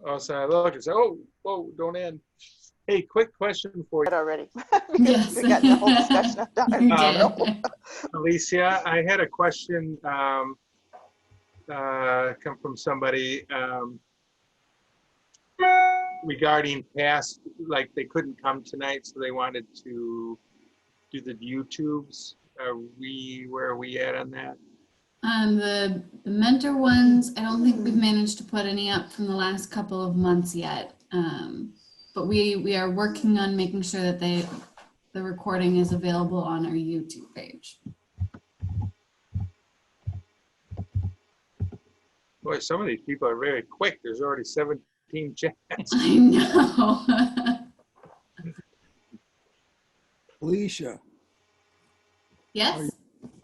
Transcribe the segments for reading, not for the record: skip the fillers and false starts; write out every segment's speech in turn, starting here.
Oh, so I look and say, oh, whoa, don't end. Hey, quick question for you. Already. Yes. We got the whole discussion of time. You Um, did. Alicia, I had a question come from somebody regarding past, like they couldn't come tonight, so they wanted to do the YouTubes. Where are we at on that? The mentor ones, I don't think we've managed to put any up from the last couple of months yet. But we are working on making sure that the recording is available on our YouTube page. Boy, some of these people are very quick. There's already 17 chats. I know. Alicia, Yes?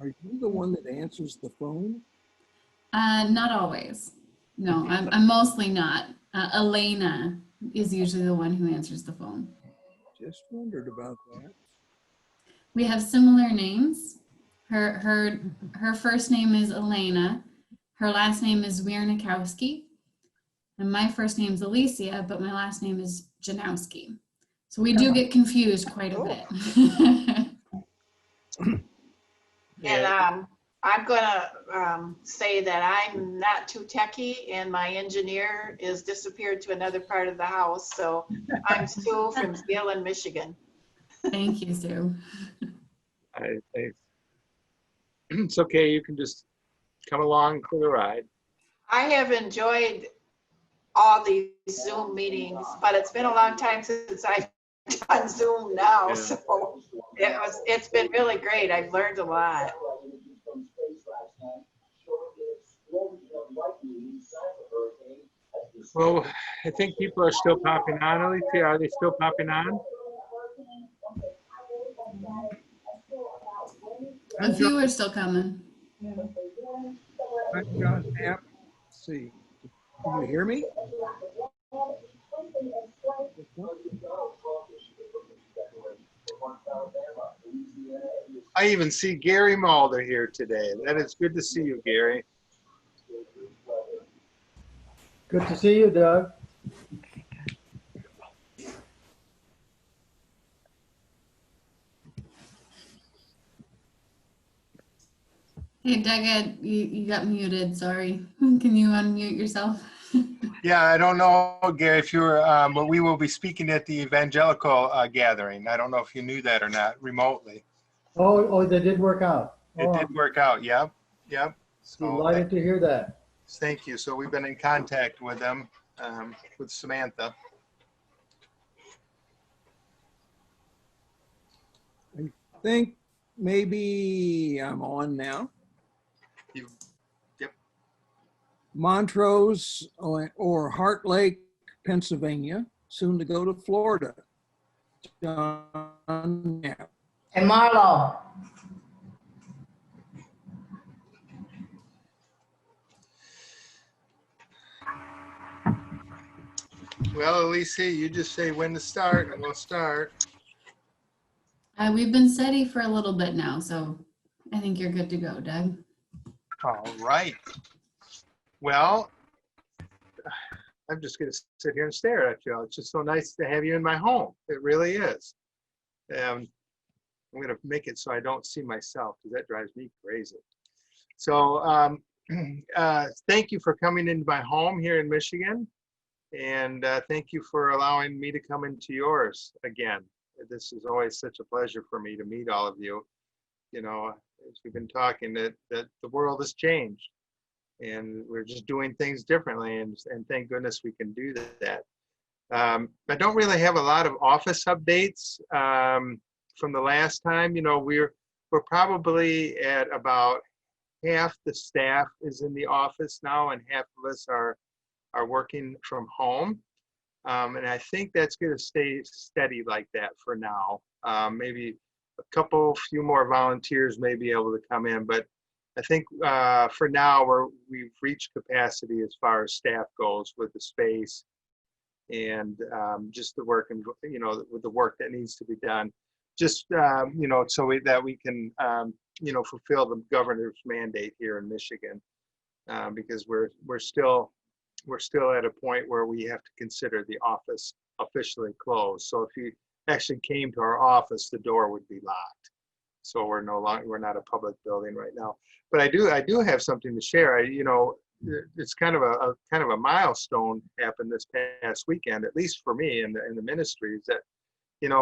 are you the one that answers the phone? Not always. No, I'm mostly not. Elena is usually the one who answers the phone. Just wondered about that. We have similar names. Her first name is Elena. Her last name is Wiernikowski. And my first name is Alicia, but my last name is Janowski. So we do get confused quite a bit. And I'm gonna say that I'm not too techie, and my engineer is disappeared to another part of the house. So I'm Sue from Gillen, Michigan. Thank you, Sue. It's okay. You can just come along for the ride. I have enjoyed all these Zoom meetings, but it's been a long time since I've done Zoom now. Yeah. So it's been really great. I've learned a lot. Well, I think people are still popping on. Alicia, are they still popping on? A few are still coming. Hi, John Knapp. Let's see. Can you hear me? I even see Gary Mulder here today. That is good to see you, Gary. Good to see you, Doug. Hey, Doug, you got muted. Sorry. Can you unmute yourself? Yeah, I don't know, Gary, if you were, but we will be speaking at the evangelical gathering. I don't know if you knew that or not, remotely. Oh, that did work out. It did work out. Yep. Yep. So Delighted to hear that. thank you. So we've been in contact with them, with Samantha. I think maybe I'm on now. Yep. Montrose or Heart Lake, Pennsylvania, soon to go to Florida. John Knapp. And Marlo. Well, Alicia, you just say when to start and we'll start. We've been steady for a little bit now, so I think you're good to go, Doug. All right. Well, I'm just going to sit here and stare at you. It's just so nice to have you in my home. It really is. I'm going to make it so I don't see myself because that drives me crazy. So thank you for coming into my home here in Michigan. And thank you for allowing me to come into yours again. This is always such a pleasure for me to meet all of you. You know, as we've been talking, that the world has changed and we're just doing things differently. And thank goodness we can do that. I don't really have a lot of office updates from the last time. You know, we're probably at about half the staff is in the office now and half of us are working from home. And I think that's going to stay steady like that for now. Maybe a few more volunteers may be able to come in, but I think for now we've reached capacity as far as staff goes with the space and just the work and, you know, with the work that needs to be done. Just, you know, so that we can, you know, fulfill the governor's mandate here in Michigan because we're still we're still at a point where we have to consider the office officially closed. So if you actually came to our office, the door would be locked. So we're not a public building right now. But I do have something to share. It's kind of a milestone happened this past weekend, at least for me in the ministry, is that,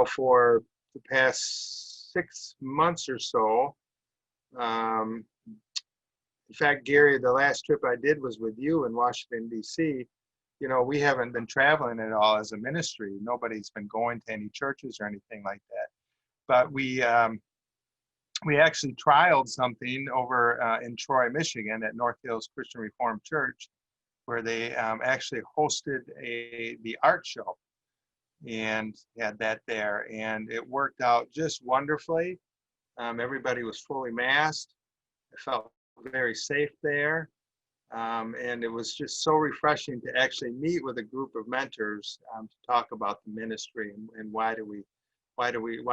for the past 6 months or so, in fact, Gary, the last trip I did was with you in Washington, D.C. We haven't been traveling at all as a ministry. Nobody's been going to any churches or anything like that. But we actually trialed something over in Troy, Michigan at North Hills Christian Reformed Church, where they actually hosted the art show and had that there. And it worked out just wonderfully. Everybody was fully masked. I felt very safe there. And it was just so refreshing to actually meet with a group of mentors to talk about the ministry and why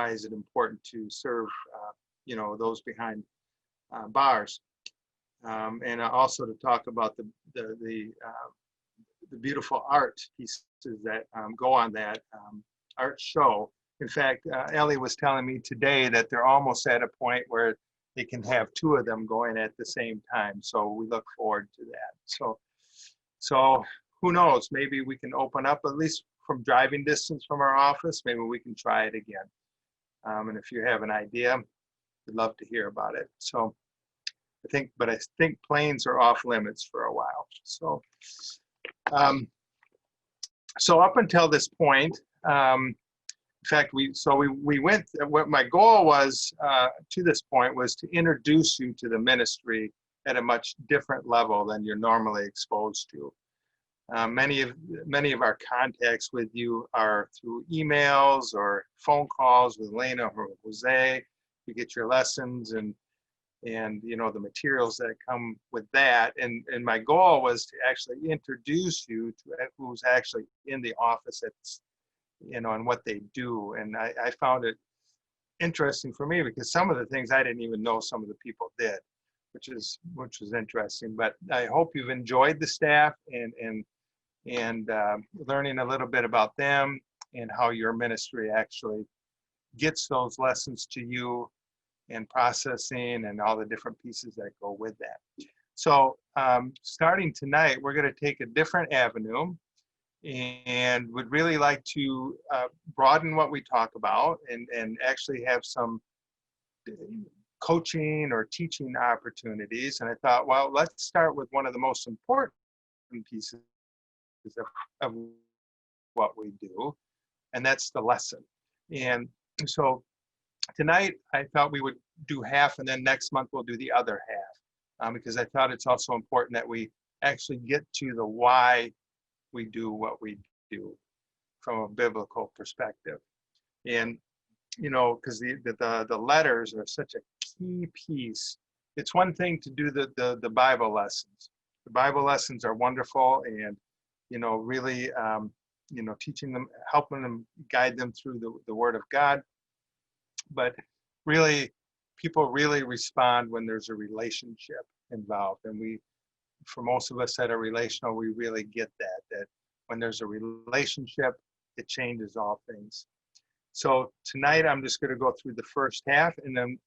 is it important to serve those behind bars, and also to talk about the beautiful art pieces that go on that art show. In fact, Ellie was telling me today that they're almost at a point where they can have 2 of them going at the same time. So we look forward to that. So who knows? Maybe we can open up at least from driving distance from our office. Maybe we can try it again. And if you have an idea, we'd love to hear about it. So I think planes are off limits for a while. So so up until this point, in fact, we went, what my goal was to this point was to introduce you to the ministry at a much different level than you're normally exposed to. Many of our contacts with you are through emails or phone calls with Elena or Jose. You get your lessons and the materials that come with that. And my goal was to actually introduce you to who's actually in the office and what they do. And I found it interesting for me because some of the things I didn't even know some of the people did, which was interesting. But I hope you've enjoyed the staff and learning a little bit about them and how your ministry actually gets those lessons to you and processing and all the different pieces that go with that. So starting tonight, we're going to take a different avenue and would really like to broaden what we talk about and actually have some coaching or teaching opportunities. And I thought, well, let's start with one of the most important pieces of what we do, and that's the lesson. And so tonight I thought we would do half, and then next month we'll do the other half, because I thought it's also important that we actually get to the why we do what we do from a biblical perspective. And because the letters are such a key piece. It's one thing to do the Bible lessons. The Bible lessons are wonderful, and really teaching them, helping them, guide them through the Word of God. But really, people really respond when there's a relationship involved, and for most of us that are relational, we really get that when there's a relationship, it changes all things. So tonight, I'm just going to go through the first half, and then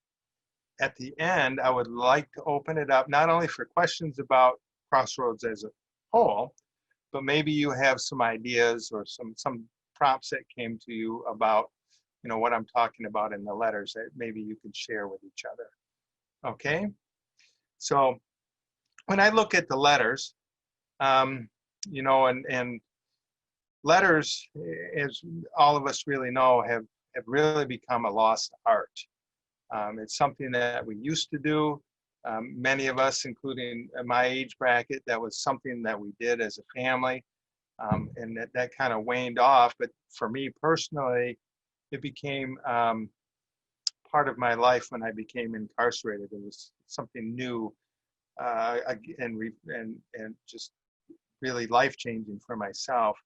at the end, I would like to open it up, not only for questions about Crossroads as a whole, but maybe you have some ideas or some prompts that came to you about, what I'm talking about in the letters that maybe you can share with each other. Okay? So when I look at the letters, and letters, as all of us really know, have really become a lost art. It's something that we used to do. Many of us, including my age bracket, that was something that we did as a family, and that kind of waned off. But for me personally, it became part of my life when I became incarcerated. It was something new and just really life-changing for myself.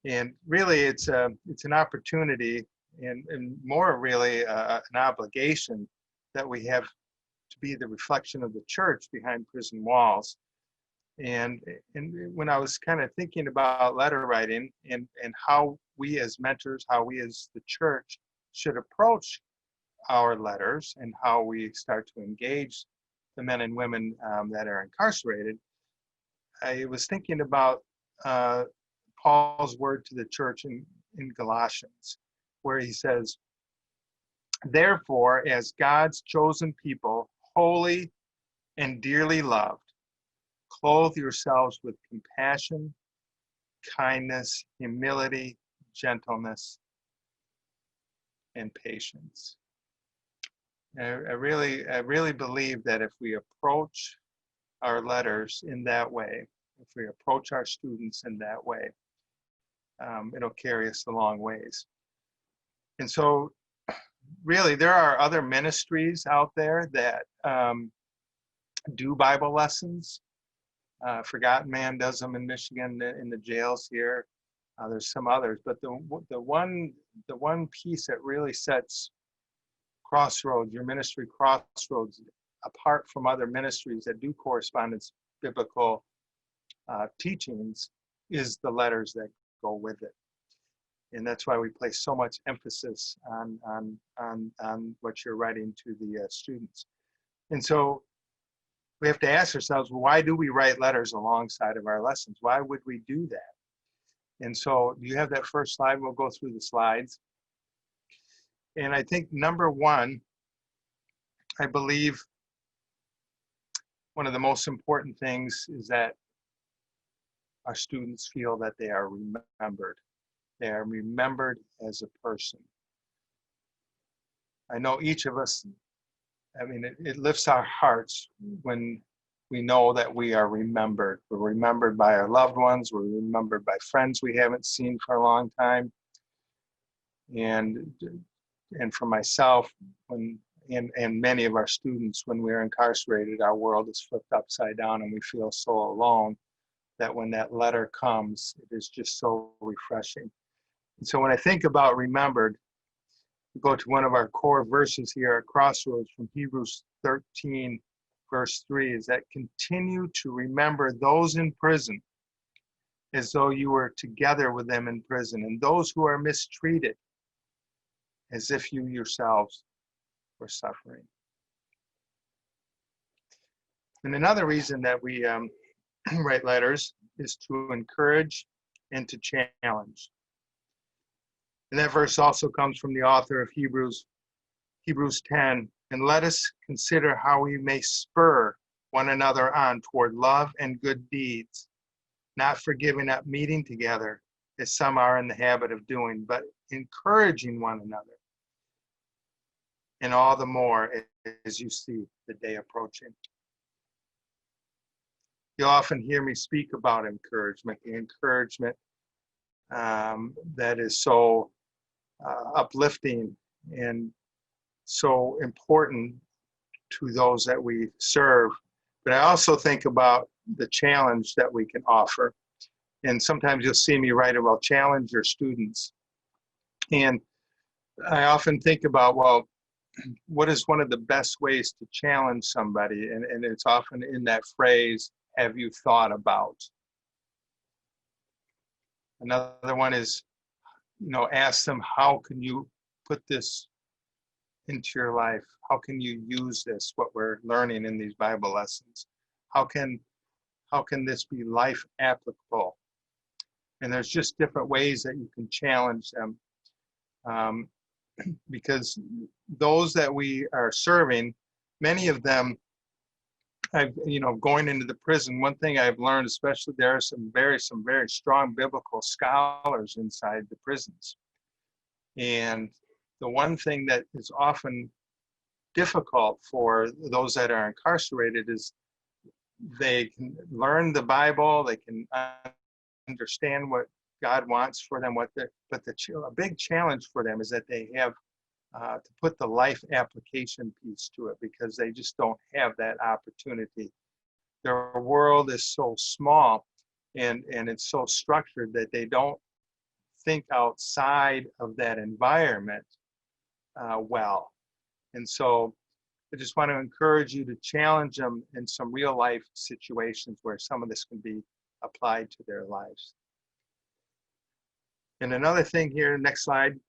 And really, it's an opportunity and more really an obligation that we have to be the reflection of the church behind prison walls. And, and when I was kind of thinking about letter writing and how we as mentors, how we as the church should approach our letters and how we start to engage the men and women that are incarcerated, I was thinking about Paul's word to the church in Galatians, where he says, "Therefore, as God's chosen people, holy and dearly loved, clothe yourselves with compassion, kindness, humility, gentleness, and patience." I really believe that if we approach our letters in that way, if we approach our students in that way, it'll carry us a long ways. And so really, there are other ministries out there that do Bible lessons. Forgotten Man does them in Michigan in the jails here. There's some others, but the one piece that really sets Crossroads, your ministry Crossroads, apart from other ministries that do correspondence biblical teachings, is the letters that go with it. And that's why we place so much emphasis on what you're writing to the students. And so we have to ask ourselves, why do we write letters alongside of our lessons? Why would we do that? And so do you have that first slide? We'll go through the slides. And I think number one, I believe one of the most important things is that our students feel that they are remembered. They are remembered as a person. I know each of us, I mean, it lifts our hearts when we know that we are remembered. We're remembered by our loved ones. We're remembered by friends we haven't seen for a long time. And for myself, and many of our students, when we're incarcerated, our world is flipped upside down and we feel so alone that when that letter comes, it is just so refreshing. And so when I think about remembered, we go to one of our core verses here at Crossroads from Hebrews 13, verse 3, is that continue to remember those in prison as though you were together with them in prison, and those who are mistreated as if you yourselves were suffering. And another reason that we write letters is to encourage and to challenge. And that verse also comes from the author of Hebrews 10. And let us consider how we may spur one another on toward love and good deeds, not for giving up meeting together, as some are in the habit of doing, but encouraging one another. And all the more as you see the day approaching. You'll often hear me speak about encouragement, the encouragement that is so uplifting and so important to those that we serve. But I also think about the challenge that we can offer. And sometimes you'll see me write about challenge your students. And I often think about, well, what is one of the best ways to challenge somebody? And it's often in that phrase, have you thought about? Another one is, ask them, how can you put this into your life? How can you use this, what we're learning in these Bible lessons? How can this be life applicable? And there's just different ways that you can challenge them. Because those that we are serving, many of them, going into the prison, one thing I've learned, especially there are some very strong biblical scholars inside the prisons. And the one thing that is often difficult for those that are incarcerated is they can learn the Bible, they can understand what God wants for them, but a big challenge for them is that they have to put the life application piece to it, because they just don't have that opportunity. Their world is so small and it's so structured that they don't think outside of that environment well. And so I just want to encourage you to challenge them in some real life situations where some of this can be applied to their lives. And another thing here, next slide,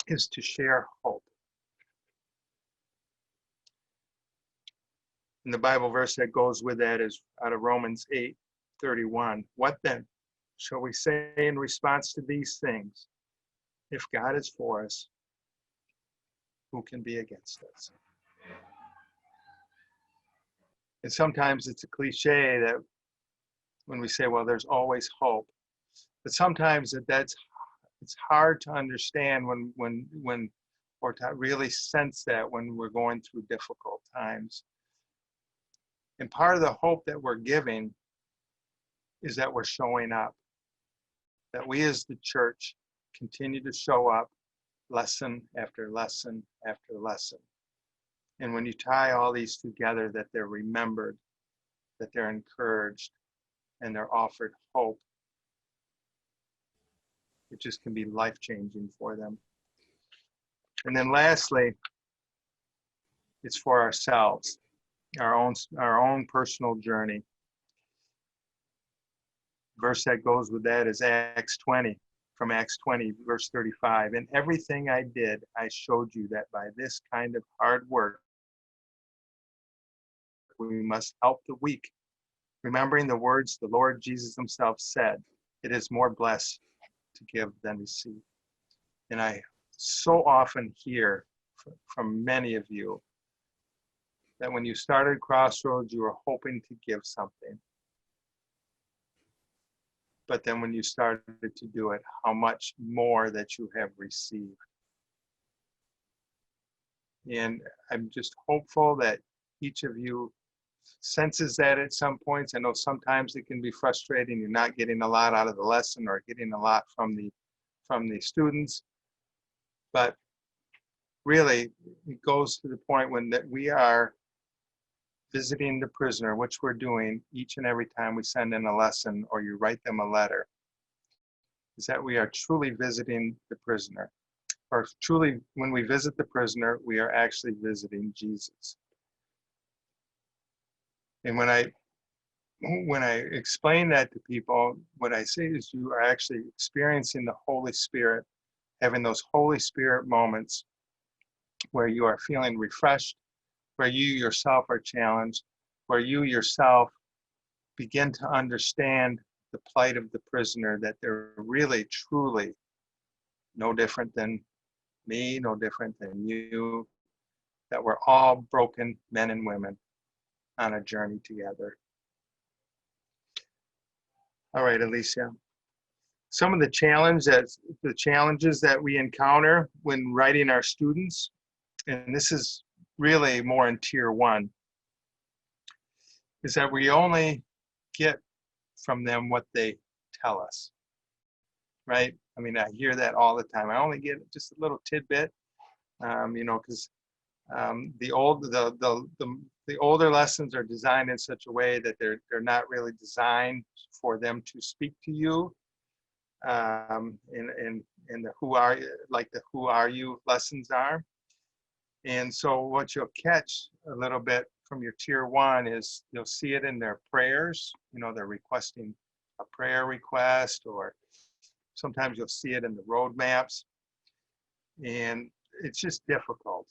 is to share hope. And the Bible verse that goes with that is out of Romans 8:31. What then shall we say in response to these things? If God is for us, who can be against us? And sometimes it's a cliche that when we say, well, there's always hope, but sometimes it's hard to understand or to really sense that when we're going through difficult times. And part of the hope that we're giving is that we're showing up, that we as the church continue to show up lesson after lesson after lesson. And when you tie all these together, that they're remembered, that they're encouraged, and they're offered hope, it just can be life-changing for them. And then lastly, it's for ourselves, our own personal journey. Verse that goes with that is Acts 20, from Acts 20, verse 35. In everything I did, I showed you that by this kind of hard work, we must help the weak, remembering the words the Lord Jesus himself said, it is more blessed to give than receive. And I so often hear from many of you that when you started Crossroads, you were hoping to give something. But then when you started to do it, how much more that you have received. And I'm just hopeful that each of you senses that at some points. I know sometimes it can be frustrating. You're not getting a lot out of the lesson or getting a lot from the students. But really, it goes to the point when that we are visiting the prisoner, which we're doing each and every time we send in a lesson or you write them a letter, is that we are truly visiting the prisoner. Or truly, when we visit the prisoner, we are actually visiting Jesus. And when I explain that to people, what I say is you are actually experiencing the Holy Spirit, having those Holy Spirit moments where you are feeling refreshed, where you yourself are challenged, where you yourself begin to understand the plight of the prisoner, that they're really, truly no different than me, no different than you, that we're all broken men and women on a journey together. All right, Alicia. Some of the challenges that we encounter when writing our students, and this is really more in tier 1, is that we only get from them what they tell us, right? I mean, I hear that all the time. I only get just a little tidbit, because the older lessons are designed in such a way that they're not really designed for them to speak to you. In the who are you lessons are. And so what you'll catch a little bit from your tier 1 is you'll see it in their prayers. They're requesting a prayer request, or sometimes you'll see it in the roadmaps, and it's just difficult.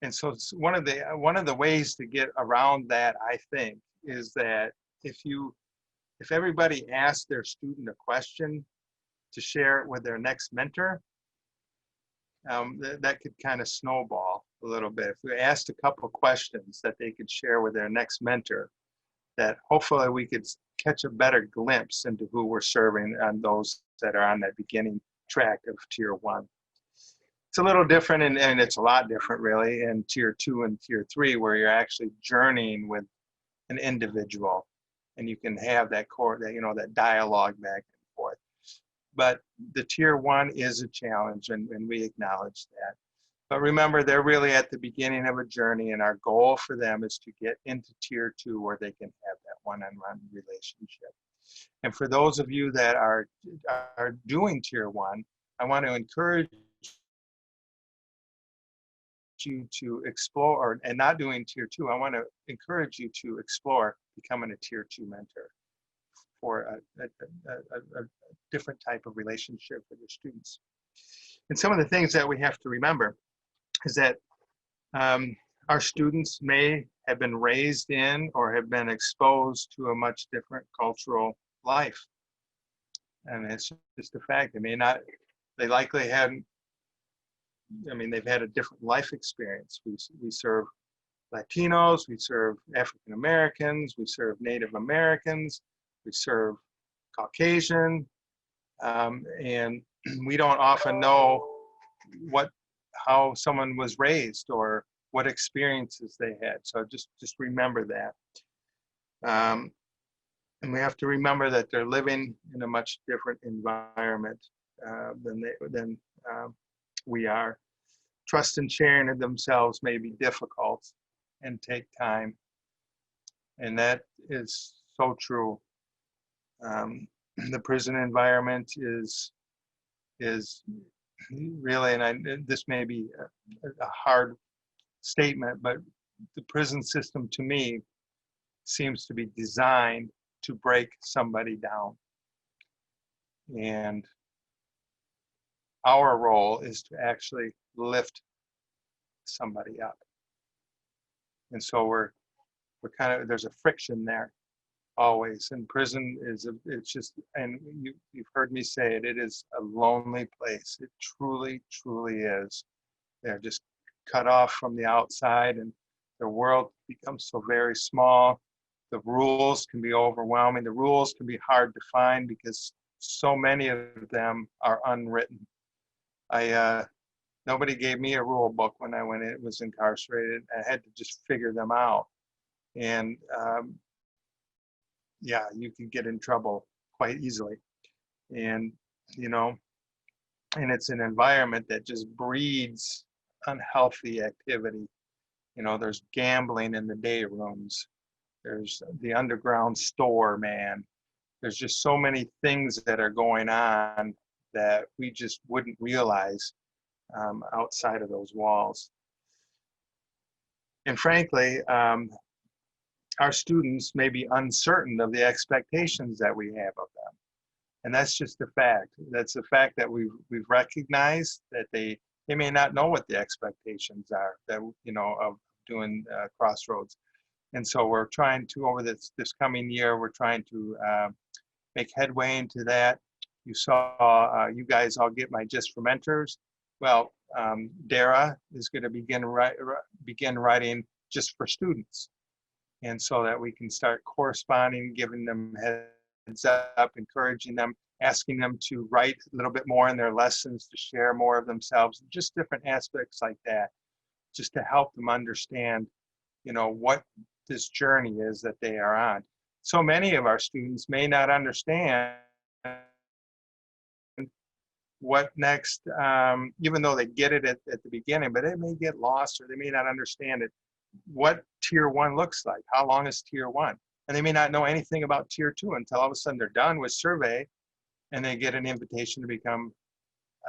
And so one of the ways to get around that, I think, is that if everybody asks their student a question to share it with their next mentor, that could kind of snowball a little bit. If we asked a couple of questions that they could share with their next mentor, that hopefully we could catch a better glimpse into who we're serving on those that are on that beginning track of tier 1. It's a little different, and it's a lot different really in tier 2 and tier 3, where you're actually journeying with an individual, and you can have that that dialogue back and forth. But the tier 1 is a challenge, and we acknowledge that. But remember, they're really at the beginning of a journey, and our goal for them is to get into tier 2 where they can have that one-on-one relationship. And for those of you that are doing tier 1, I want to encourage you to explore, and not doing tier 2, I want to encourage you to explore becoming a tier 2 mentor for a different type of relationship with your students. And some of the things that we have to remember is that our students may have been raised in or have been exposed to a much different cultural life. And it's just a fact. They likely hadn't, they've had a different life experience. We serve Latinos, we serve African Americans, we serve Native Americans, we serve Caucasian, and we don't often know how someone was raised or what experiences they had. So just remember that. And we have to remember that they're living in a much different environment than we are. Trust and sharing of themselves may be difficult and take time. And that is so true. The prison environment is really, and this may be a hard statement, but the prison system to me seems to be designed to break somebody down. And our role is to actually lift somebody up. And so we're kind of, there's a friction there always. And prison it's just, and you've heard me say it, it is a lonely place. It truly, truly is. They're just cut off from the outside and the world becomes so very small. The rules can be overwhelming. The rules can be hard to find because so many of them are unwritten. Nobody gave me a rule book when I was incarcerated. I had to just figure them out. And yeah, you can get in trouble quite easily. And, and it's an environment that just breeds unhealthy activity. There's gambling in the day rooms. There's the underground store, man. There's just so many things that are going on that we just wouldn't realize outside of those walls. And frankly, our students may be uncertain of the expectations that we have of them. And that's just a fact. That's a fact that we've recognized that they may not know what the expectations are that, of doing Crossroads. And so we're trying to, over this coming year, we're trying to make headway into that. You saw, you guys all get my Just for Mentors. Well, Dara is going to begin writing just for students. And so that we can start corresponding, giving them heads up, encouraging them, asking them to write a little bit more in their lessons, to share more of themselves, just different aspects like that, just to help them understand, what this journey is that they are on. So many of our students may not understand what next, even though they get it at the beginning, but it may get lost or they may not understand it, what tier 1 looks like. How long is tier 1? And they may not know anything about tier 2 until all of a sudden they're done with survey and they get an invitation to become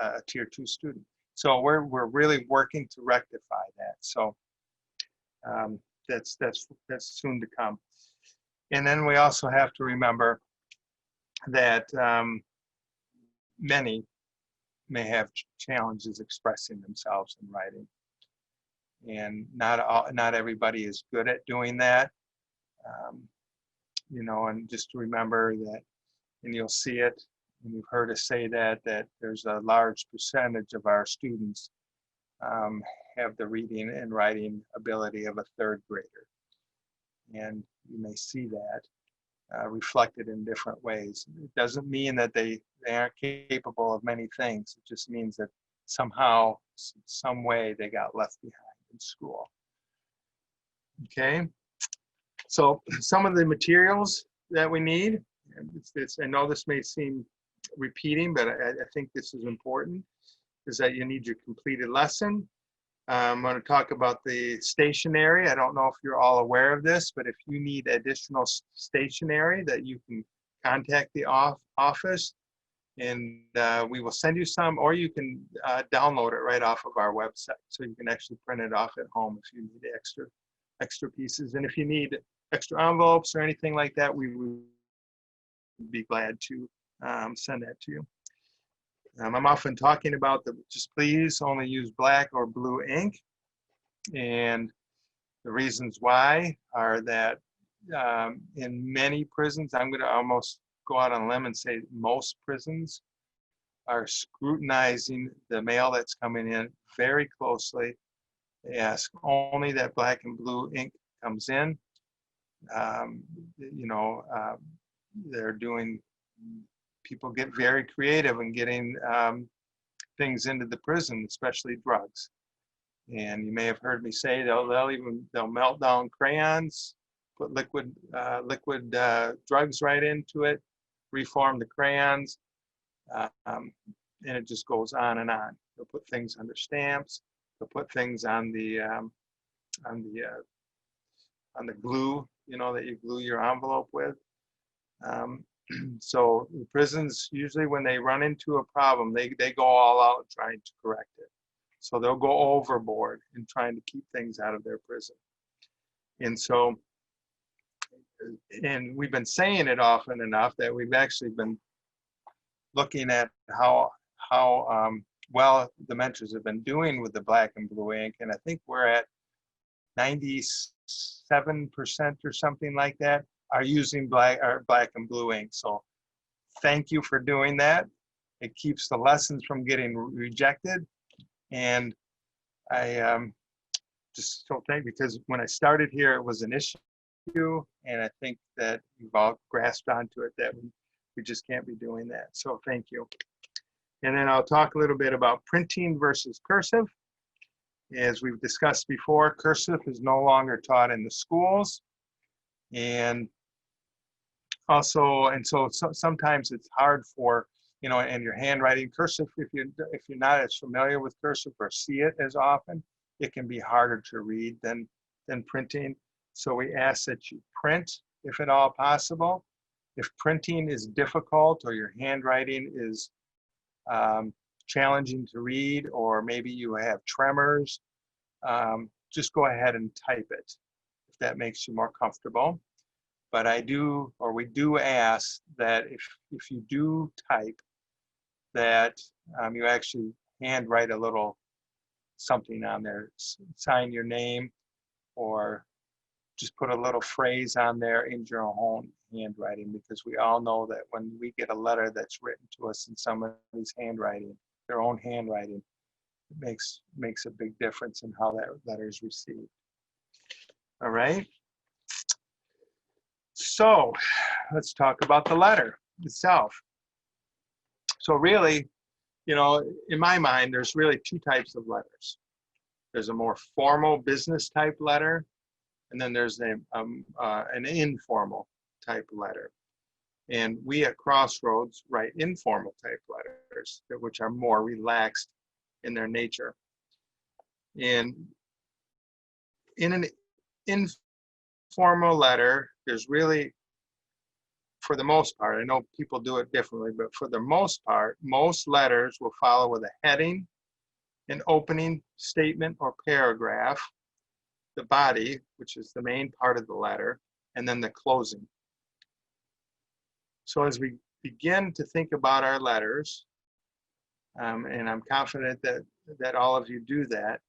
a tier 2 student. So we're really working to rectify that. So that's soon to come. And then we also have to remember that many may have challenges expressing themselves in writing, and not everybody is good at doing that. And just to remember that, and you'll see it, and you've heard us say that there's a large percentage of our students have the reading and writing ability of a 3rd grader. And you may see that reflected in different ways. It doesn't mean that they aren't capable of many things. It just means that somehow, some way, they got left behind in school. Okay, so some of the materials that we need, I know this may seem repeating, but I think this is important, is that you need your completed lesson. I'm going to talk about the stationery. I don't know if you're all aware of this, but if you need additional stationery, that you can contact the office And we will send you some, or you can download it right off of our website. So you can actually print it off at home if you need extra pieces. And if you need extra envelopes or anything like that, we would be glad to send that to you. I'm often talking about just please only use black or blue ink. And the reasons why are that in many prisons, I'm going to almost go out on a limb and say most prisons are scrutinizing the mail that's coming in very closely. They ask only that black and blue ink comes in. They're doing, people get very creative in getting things into the prison, especially drugs. And you may have heard me say they'll melt down crayons, put liquid drugs right into it, reform the crayons, and it just goes on and on. They'll put things under stamps. They'll put things on the glue, that you glue your envelope with. So the prisons, usually when they run into a problem, they go all out trying to correct it. So they'll go overboard in trying to keep things out of their prison. And so, and we've been saying it often enough that we've actually been looking at how well the mentors have been doing with the black and blue ink. And I think we're at 97% or something like that are using black and blue ink. So thank you for doing that. It keeps the lessons from getting rejected. And I just so thank, because when I started here, it was an issue. And I think that you've all grasped onto it that we just can't be doing that. So thank you. And then I'll talk a little bit about printing versus cursive. As we've discussed before, cursive is no longer taught in the schools. And also, so sometimes it's hard for, and your handwriting cursive, if you're not as familiar with cursive or see it as often, it can be harder to read than printing. So we ask that you print if at all possible. If printing is difficult or your handwriting is challenging to read, or maybe you have tremors, just go ahead and type it if that makes you more comfortable. But we do ask that if you do type, that you actually handwrite a little something on there, sign your name, or just put a little phrase on there in your own handwriting, because we all know that when we get a letter that's written to us in somebody's handwriting, their own handwriting, it makes a big difference in how that letter is received. All right. So let's talk about the letter itself. So really, in my mind, there's really two types of letters. There's a more formal business type letter, and then there's an informal type letter. And we at Crossroads write informal type letters, which are more relaxed in their nature. And in an informal letter, there's really, for the most part, I know people do it differently, but for the most part, most letters will follow with a heading, an opening statement or paragraph, the body, which is the main part of the letter, and then the closing. So as we begin to think about our letters, and I'm confident that all of you do that,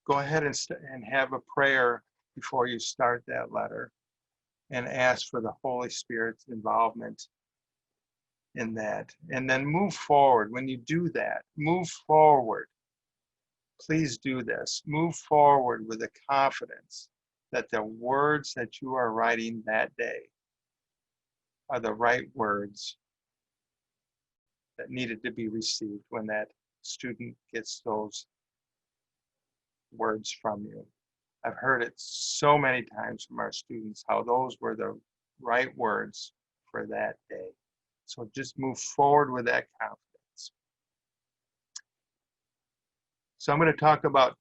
go ahead and have a prayer before you start that letter, and ask for the Holy Spirit's involvement in that. And then move forward. When you do that, move forward. Please do this. Move forward with the confidence that the words that you are writing that day are the right words that needed to be received when that student gets those words from you. I've heard it so many times from our students, how those were the right words for that day. So just move forward with that confidence. So I'm going to talk about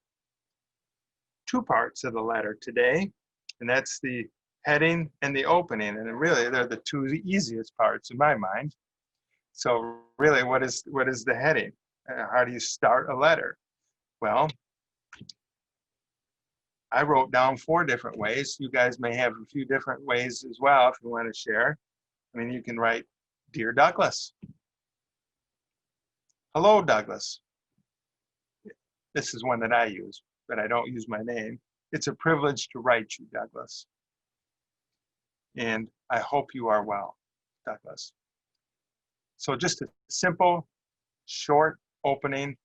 two parts of the letter today, and that's the heading and the opening. And really, they're the two easiest parts in my mind. So really, what is the heading? How do you start a letter? Well, I wrote down 4 different ways. You guys may have a few different ways as well if you want to share. I mean, you can write, Dear Douglas. Hello, Douglas. This is one that I use, but I don't use my name. It's a privilege to write you, Douglas. And I hope you are well, Douglas. So just a simple, short opening,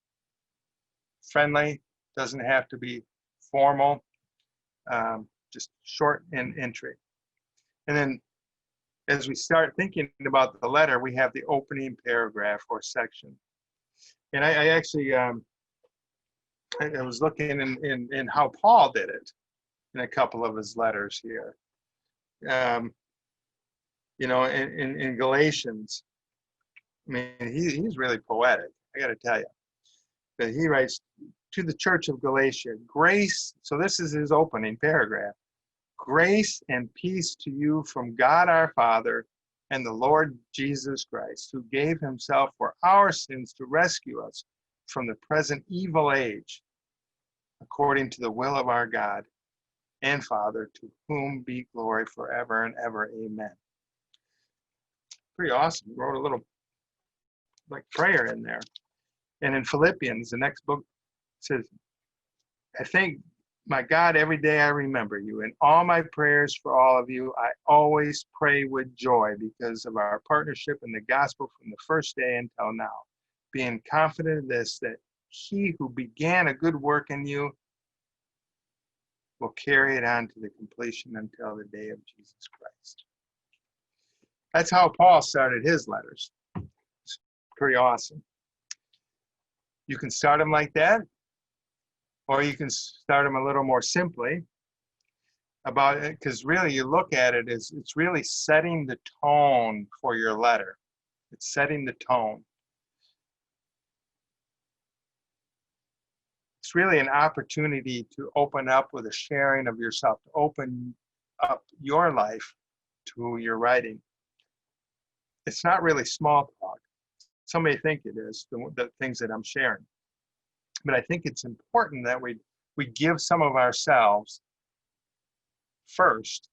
friendly, doesn't have to be formal, just short and entry. And then as we start thinking about the letter, we have the opening paragraph or section. And I actually, I was looking in how Paul did it in a couple of his letters here. You know, in Galatians, I mean, he's really poetic, I got to tell you. But he writes, to the church of Galatia, grace, so this is his opening paragraph. Grace and peace to you from God our Father and the Lord Jesus Christ, who gave himself for our sins to rescue us from the present evil age, according to the will of our God and Father, to whom be glory forever and ever. Amen. Pretty awesome. Wrote a little like prayer in there. And in Philippians, the next book, says, I thank my God every day I remember you. In all my prayers for all of you, I always pray with joy because of our partnership in the gospel from the first day until now, being confident of this, that he who began a good work in you will carry it on to the completion until the day of Jesus Christ. That's how Paul started his letters. It's pretty awesome. You can start them like that, or you can start them a little more simply about it, because really you look at it as it's really setting the tone for your letter. It's setting the tone. It's really an opportunity to open up with a sharing of yourself, to open up your life to who you're writing. It's not really small talk. Some may think it is, the things that I'm sharing. But I think it's important that we give some of ourselves first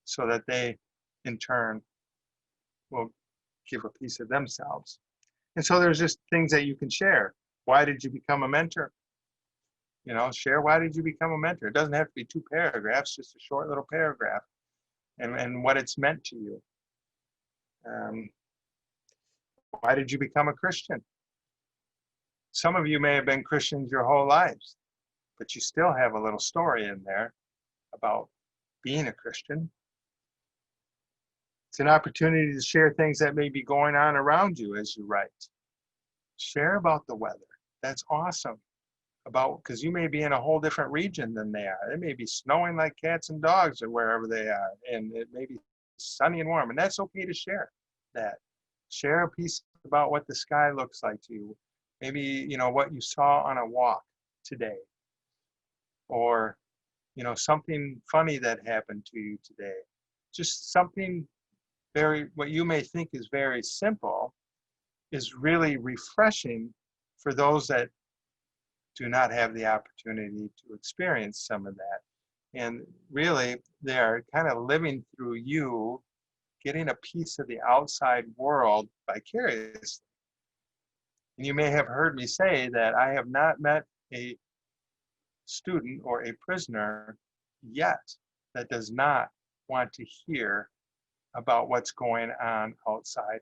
so that they, in turn, will give a piece of themselves. And so there's just things that you can share. Why did you become a mentor? You know, share why did you become a mentor? It doesn't have to be 2 paragraphs, just a short little paragraph and what it's meant to you. Why did you become a Christian? Some of you may have been Christians your whole lives, but you still have a little story in there about being a Christian. It's an opportunity to share things that may be going on around you as you write. Share about the weather. That's awesome. Because you may be in a whole different region than they are. It may be snowing like cats and dogs or wherever they are, and it may be sunny and warm, and that's okay to share that. Share a piece about what the sky looks like to you. Maybe, you know, what you saw on a walk today, or, you know, something funny that happened to you today. Just something what you may think is very simple is really refreshing for those that do not have the opportunity to experience some of that. And really, they are kind of living through you, getting a piece of the outside world vicariously. And you may have heard me say that I have not met a student or a prisoner yet that does not want to hear about what's going on outside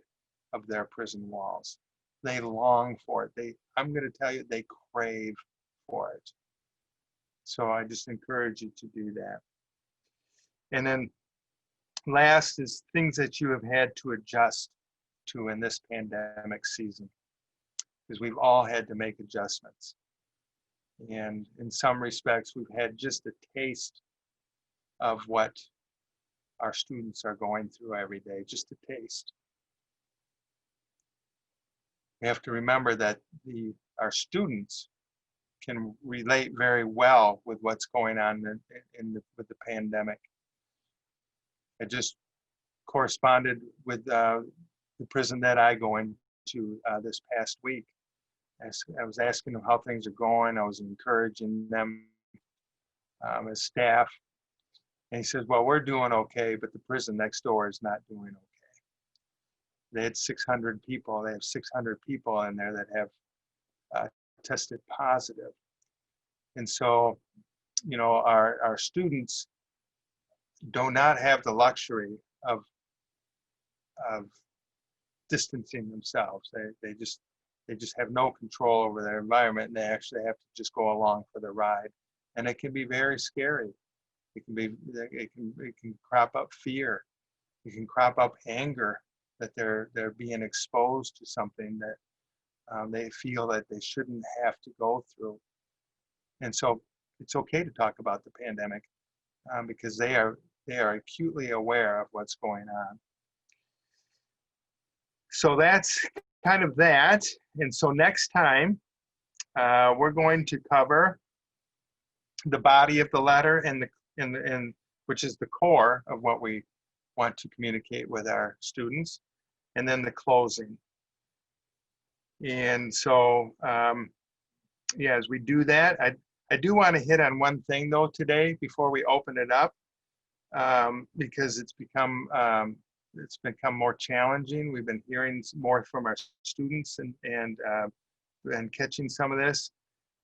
of their prison walls. They long for it. I'm going to tell you, they crave for it. So I just encourage you to do that. And then last is things that you have had to adjust to in this pandemic season, because we've all had to make adjustments. And in some respects, we've had just a taste of what our students are going through every day, just a taste. We have to remember that our students can relate very well with what's going on with the pandemic. I just corresponded with the prison that I go into this past week. I was asking them how things are going. I was encouraging them as staff. And he says, well, we're doing okay, but the prison next door is not doing okay. They had 600 people. They have 600 people in there that have tested positive. And so, you know, our students do not have the luxury of distancing themselves. They just have no control over their environment, and they actually have to just go along for the ride. And it can be very scary. It can crop up fear. It can crop up anger that they're being exposed to something that they feel that they shouldn't have to go through. And so it's okay to talk about the pandemic because they are acutely aware of what's going on. So that's kind of that. And so next time, we're going to cover the body of the letter and which is the core of what we want to communicate with our students, and then the closing. And so, yeah, as we do that, I do want to hit on one thing though today before we open it up, because it's become more challenging. We've been hearing more from our students and catching some of this,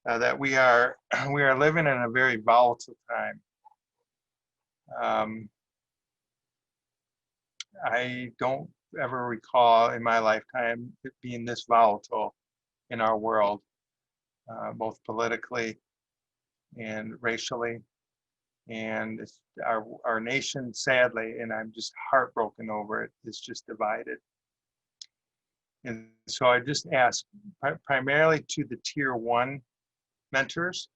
that we are living in a very volatile time. I don't ever recall in my lifetime it being this volatile in our world, both politically and racially. And our nation, sadly, and I'm just heartbroken over it, is just divided. And so I just ask primarily to the tier 1 mentors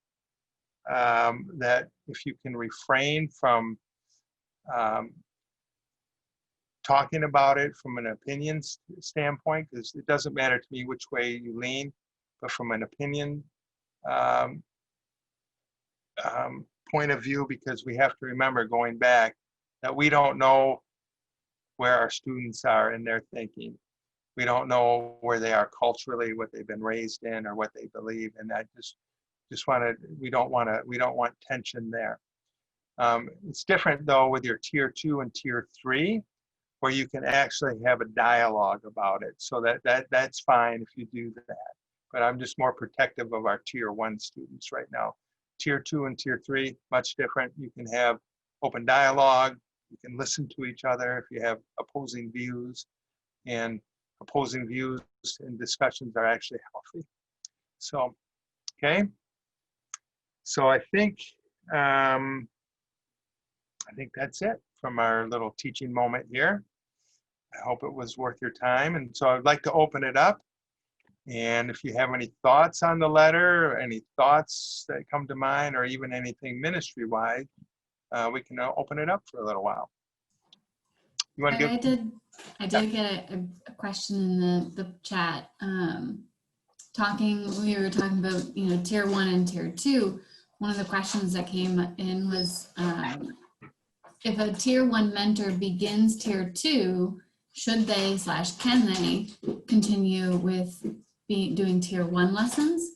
that if you can refrain from talking about it from an opinion standpoint, because it doesn't matter to me which way you lean, but from an opinion point of view, because we have to remember, going back, that we don't know where our students are in their thinking. We don't know where they are culturally, what they've been raised in, or what they believe. And I we don't want tension there. It's different though with your tier 2 and tier 3, where you can actually have a dialogue about it. So that's fine if you do that. But I'm just more protective of our tier 1 students right now. Tier 2 and tier 3, much different. You can have open dialogue. You can listen to each other if you have opposing views, and opposing views and discussions are actually healthy. So, okay. So I think that's it from our little teaching moment here. I hope it was worth your time. And so I'd like to open it up. And if you have any thoughts on the letter, or any thoughts that come to mind, or even anything ministry-wide, we can open it up for a little while. You want to give? I did get a question in the chat. We were talking about, you know, tier 1 and tier 2. One of the questions that came in was, if a tier 1 mentor begins tier 2, should they / can they continue with doing tier 1 lessons?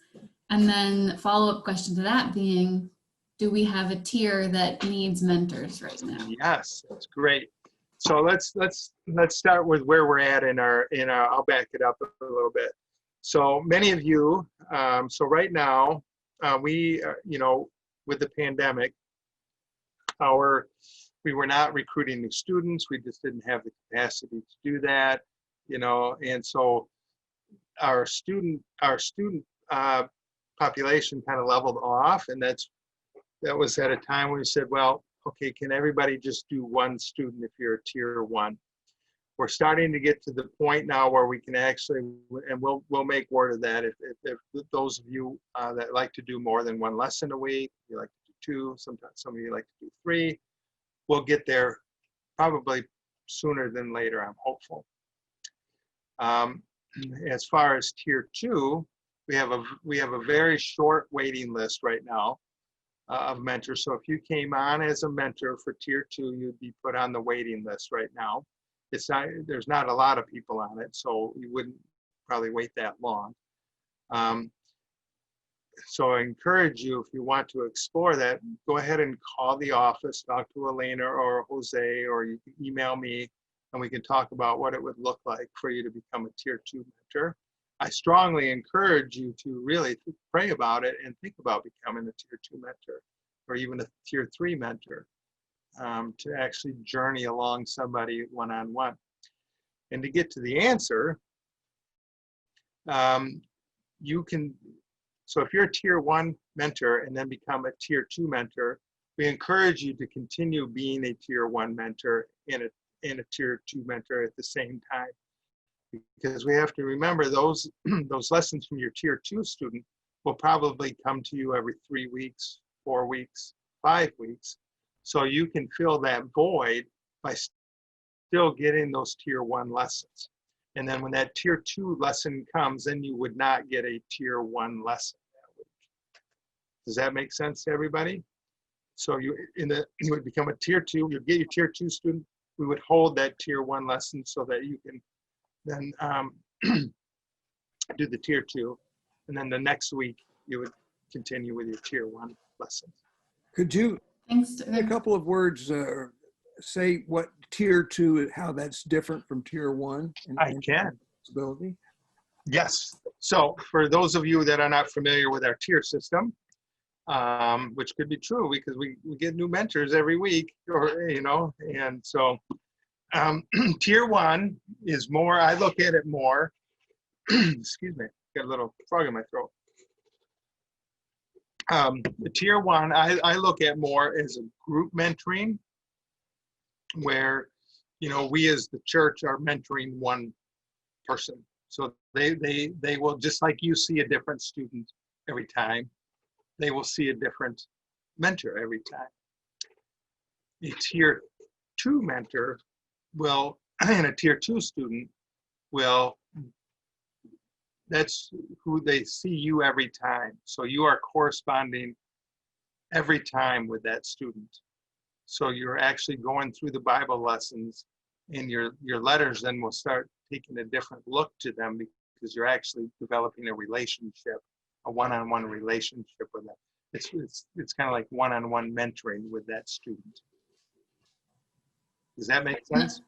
And then follow-up question to that being, do we have a tier that needs mentors right now? Yes, that's great. So let's start with where we're at in our I'll back it up a little bit. So many of you, so right now, we, you know, with the pandemic, we were not recruiting new students. We just didn't have the capacity to do that, you know, and so our student population kind of leveled off, and that was at a time when we said, well, okay, can everybody just do 1 student if you're a tier 1? We're starting to get to the point now where we can actually, and we'll make word of that, if those of you that like to do more than 1 lesson a week, you like to do 2, sometimes some of you like to do 3, we'll get there probably sooner than later, I'm hopeful. As far as tier 2, we have a very short waiting list right now of mentors. So if you came on as a mentor for tier 2, you'd be put on the waiting list right now. there's not a lot of people on it, so you wouldn't probably wait that long. So I encourage you, if you want to explore that, go ahead and call the office, talk to Elena or Jose, or you can email me, and we can talk about what it would look like for you to become a Tier 2 mentor. I strongly encourage you to really pray about it and think about becoming a Tier 2 mentor, or even a Tier 3 mentor, to actually journey along somebody one-on-one. And to get to the answer, you can, so if you're a Tier 1 mentor and then become a Tier 2 mentor, we encourage you to continue being a Tier 1 mentor and a Tier 2 mentor at the same time. Because we have to remember those lessons from your Tier 2 student will probably come to you every 3 weeks, 4 weeks, 5 weeks. So you can fill that void by still getting those Tier 1 lessons. And then when that Tier 2 lesson comes, then you would not get a Tier 1 lesson that week. Does that make sense to everybody? So you would become a Tier 2, you'd get your Tier 2 student, we would hold that Tier 1 lesson so that you can then do the Tier 2. And then the next week, you would continue with your Tier 1 lessons. Could you, Thanks. in a couple of words, say what Tier 2, how that's different from Tier 1? I can. Responsibility? Yes. So for those of you that are not familiar with our tier system, which could be true because we get new mentors every week, or and so Tier 1 is more, I look at it more, excuse me, got a little frog in my throat. The Tier 1, I look at more as a group mentoring, where, we as the church are mentoring one person. So they will, just like you see a different student every time, they will see a different mentor every time. A Tier 2 mentor will, and a Tier 2 student will, that's who they see you every time. So you are corresponding every time with that student. So you're actually going through the Bible lessons, and your letters then will start taking a different look to them because you're actually developing a relationship, a one-on-one relationship with them. It's kind of like one-on-one mentoring with that student. Does that make sense?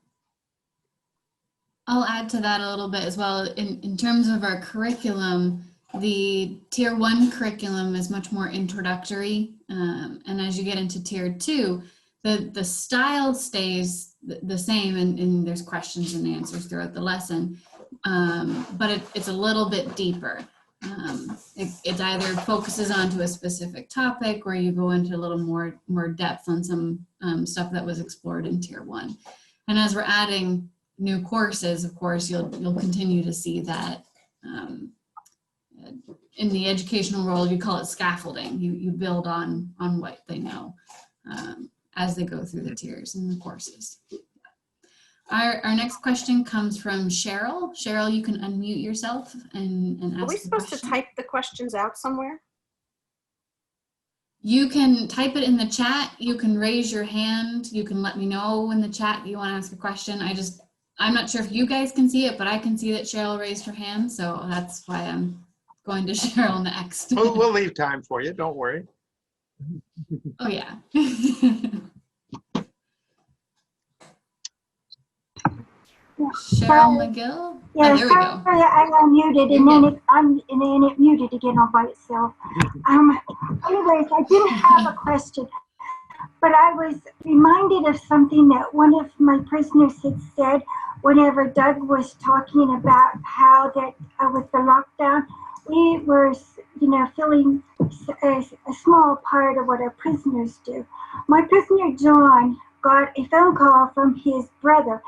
I'll add to that a little bit as well. In terms of our curriculum, the Tier 1 curriculum is much more introductory. And as you get into Tier 2, the style stays the same, and there's questions and answers throughout the lesson, but it's a little bit deeper. It either focuses onto a specific topic, or you go into a little more depth on some stuff that was explored in Tier 1. And as we're adding new courses, of course, you'll continue to see that. In the educational world, you call it scaffolding. You build on what they know as they go through the tiers and the courses. Our next question comes from Cheryl. Cheryl, you can unmute yourself and ask. Are we supposed to type the questions out somewhere? You can type it in the chat. You can raise your hand. You can let me know in the chat you want to ask a question. I'm not sure if you guys can see it, but I can see that Cheryl raised her hand, so that's why I'm going to Cheryl next. We'll leave time for you, don't worry. Oh, yeah. Cheryl McGill? Yeah, Oh, there we go. sorry, I unmuted and then it muted again all by itself. Anyways, I didn't have a question, but I was reminded of something that one of my prisoners had said whenever Doug was talking about how that with the lockdown, we were, filling a small part of what our prisoners do. My prisoner John got a phone call from his brother,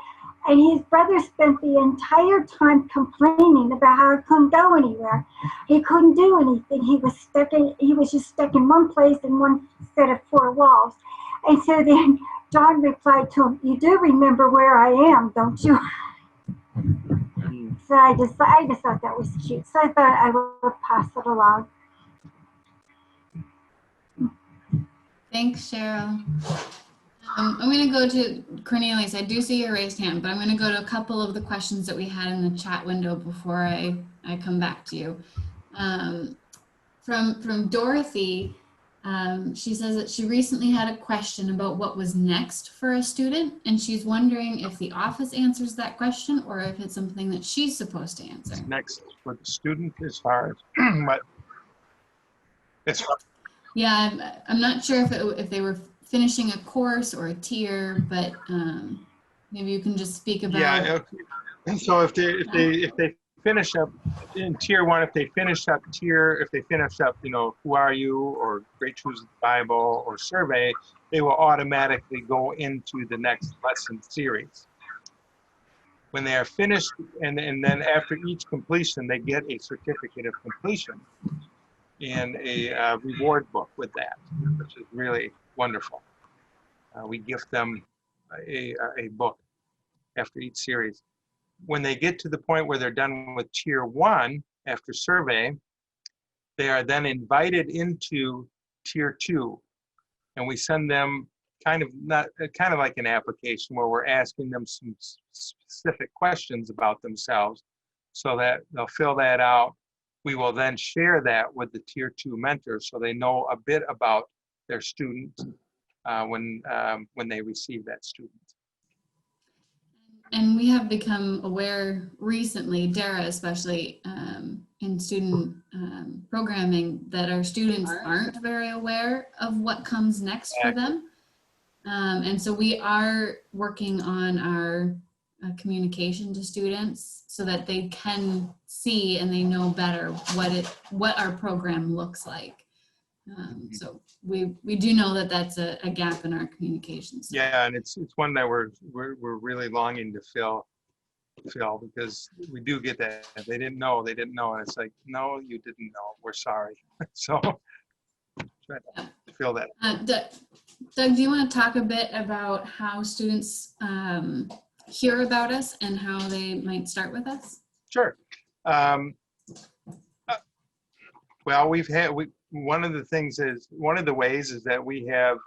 and his brother spent the entire time complaining about how he couldn't go anywhere. He couldn't do anything. He was just stuck in one place in one set of four walls. And so then John replied to him, "You do remember where I am, don't you?" So I just thought that was cute. So I thought I would pass it along. Thanks, Cheryl. I'm going to go to Cornelius. I do see your raised hand, but I'm going to go to a couple of the questions that we had in the chat window before I come back to you. From Dorothy, she says that she recently had a question about what was next for a student, and she's wondering if the office answers that question or if it's something that she's supposed to answer. Next for the student as far as what? Yeah, I'm not sure if they were finishing a course or a tier, but maybe you can just speak about. Yeah. And so if they finish up in tier 1, if they finish up, who are you, or Great Truths of the Bible, or survey, they will automatically go into the next lesson series. When they are finished, and then after each completion, they get a certificate of completion and a reward book with that, which is really wonderful. We gift them a book after each series. When they get to the point where they're done with tier 1 after survey, they are then invited into tier 2, and we send them kind of like an application where we're asking them some specific questions about themselves, so that they'll fill that out. We will then share that with the tier 2 mentors, so they know a bit about their student when they receive that student. And we have become aware recently, Dara especially, in student programming, that our students aren't very aware of what comes next for them. And so we are working on our communication to students so that they can see and they know better what our program looks like. So we do know that that's a gap in our communications. Yeah, and it's one that we're really longing to fill, because we do get that. If they didn't know, and it's like, no, you didn't know. We're sorry. So try to fill that. Doug, do you want to talk a bit about how students hear about us and how they might start with us? Sure. Well, one of the ways is that we have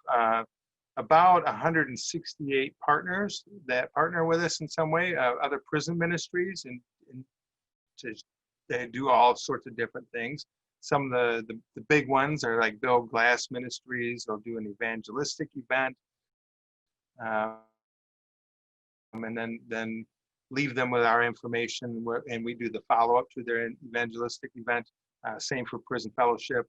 about 168 partners that partner with us in some way, other prison ministries, and they do all sorts of different things. Some of the big ones are like Bill Glass Ministries. They'll do an evangelistic event, and then leave them with our information, and we do the follow-up to their evangelistic event. Same for Prison Fellowship.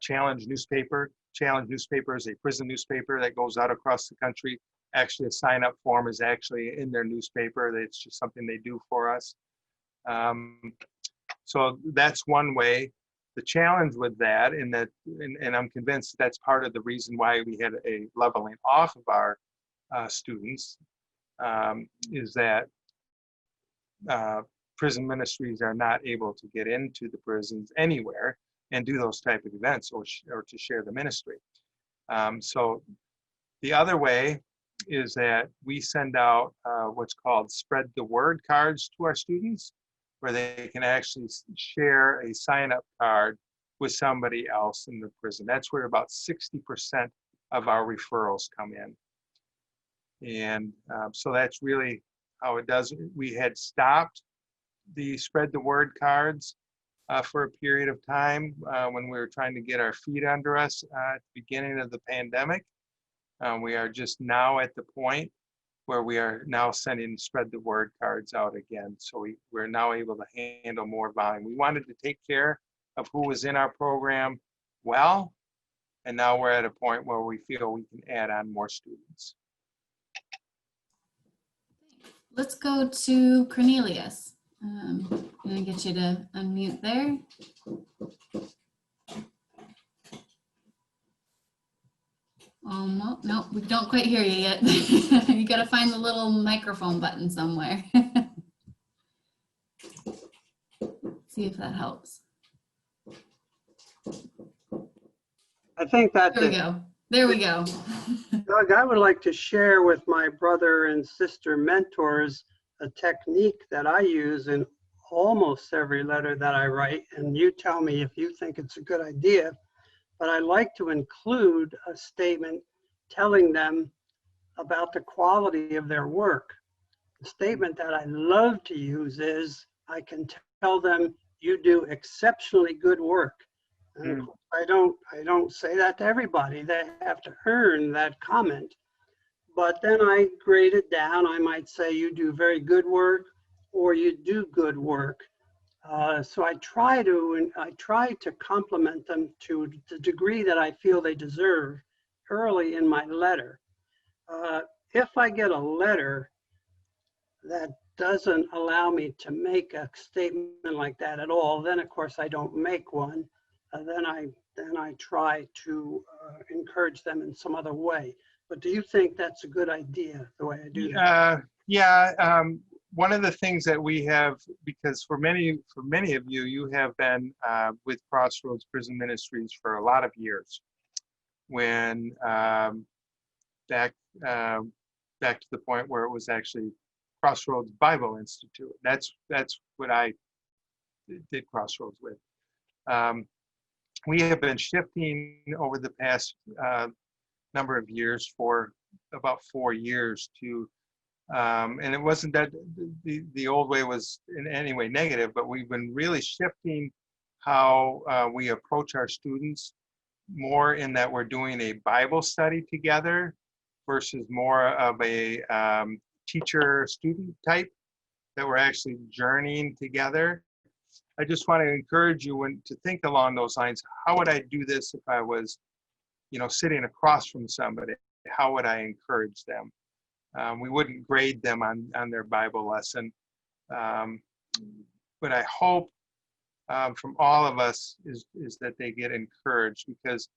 Challenge newspaper. Challenge newspaper is a prison newspaper that goes out across the country. Actually, a sign-up form is actually in their newspaper. It's just something they do for us. So that's one way. The challenge with that, and I'm convinced that's part of the reason why we had a leveling off of our students, is that prison ministries are not able to get into the prisons anywhere and do those type of events or to share the ministry. So the other way is that we send out what's called spread the word cards to our students, where they can actually share a sign-up card with somebody else in the prison. That's where about 60% of our referrals come in. And so that's really how it does. We had stopped the spread the word cards for a period of time when we were trying to get our feet under us at the beginning of the pandemic. We are just now at the point where we are now sending spread the word cards out again. So we're now able to handle more volume. We wanted to take care of who was in our program well, and now we're at a point where we feel we can add on more students. Let's go to Cornelius. I'm gonna get you to unmute there. No, we don't quite hear you yet. You gotta find the little microphone button somewhere. See if that helps. I think that. There we go. There we go. Doug, I would like to share with my brother and sister mentors a technique that I use in almost every letter that I write, and you tell me if you think it's a good idea. But I like to include a statement telling them about the quality of their work. The statement that I love to use is, I can tell them you do exceptionally good work. And of course, I don't say that to everybody. They have to earn that comment. But then I grade it down. I might say you do very good work, or you do good work. So I try to compliment them to the degree that I feel they deserve early in my letter. If I get a letter that doesn't allow me to make a statement like that at all, then of course I don't make one. Then I try to encourage them in some other way. But do you think that's a good idea, the way I do that? Yeah. One of the things that we have, because for many of you, you have been with Crossroads Prison Ministries for a lot of years. When back to the point where it was actually Crossroads Bible Institute. That's what I did Crossroads with. We have been shifting over the past number of years, for about 4 years, to and it wasn't that the old way was in any way negative, but we've been really shifting how we approach our students, more in that we're doing a Bible study together versus more of a teacher-student type, that we're actually journeying together. I just want to encourage you to think along those lines. How would I do this if I was, sitting across from somebody? How would I encourage them? We wouldn't grade them on their Bible lesson. But I hope from all of us is that they get encouraged, because,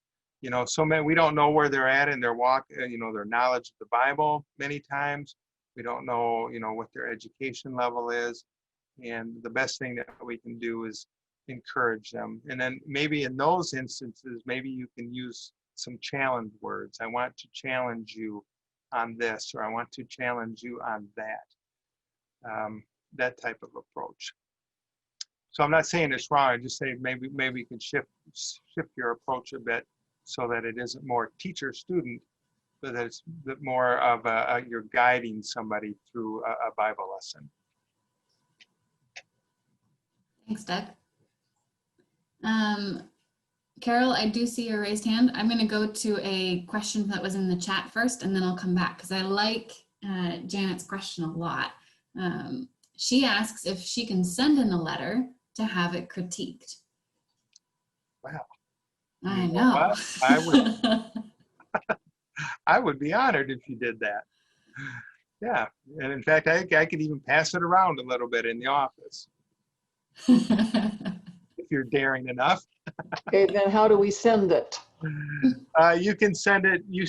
so many, we don't know where they're at in their walk, their knowledge of the Bible many times. We don't know, what their education level is. And the best thing that we can do is encourage them. And then maybe in those instances, maybe you can use some challenge words. I want to challenge you on this, or I want to challenge you on that. That type of approach. So I'm not saying it's wrong. I just say maybe you can shift your approach a bit, so that it isn't more teacher-student, but that it's a bit more of you're guiding somebody through a Bible lesson. Thanks, Doug. Carol, I do see your raised hand. I'm going to go to a question that was in the chat first, and then I'll come back, because I like Janet's question a lot. She asks if she can send in a letter to have it critiqued. Wow. I know. I would be honored if you did that. Yeah, and in fact, I could even pass it around a little bit in the office. If you're daring enough. Okay, then how do we send it? You can send it. You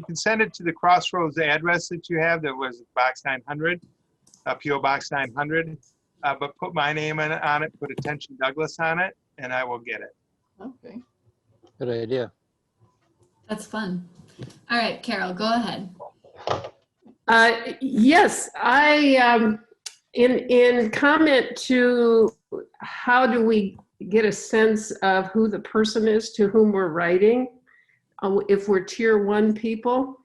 can send it to the Crossroads address that you have. That was Box 900, PO Box 900. But put my name on it. Put Attention Douglas on it, and I will get it. Okay. Good idea. That's fun. All right, Carol, go ahead. Yes, I in comment to how do we get a sense of who the person is to whom we're writing, if we're tier 1 people.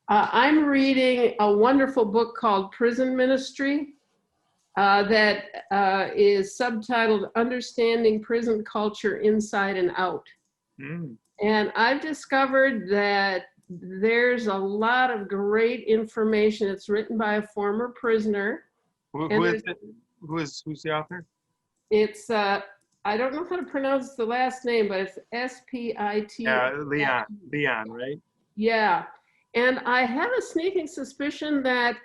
I'm reading a wonderful book called Prison Ministry that is subtitled Understanding Prison Culture Inside and Out. And I've discovered that there's a lot of great information. It's written by a former prisoner. Who's the author? It's I don't know how to pronounce the last name, but it's S-P-I-T. Yeah, Leon, right? Yeah, and I have a sneaking suspicion that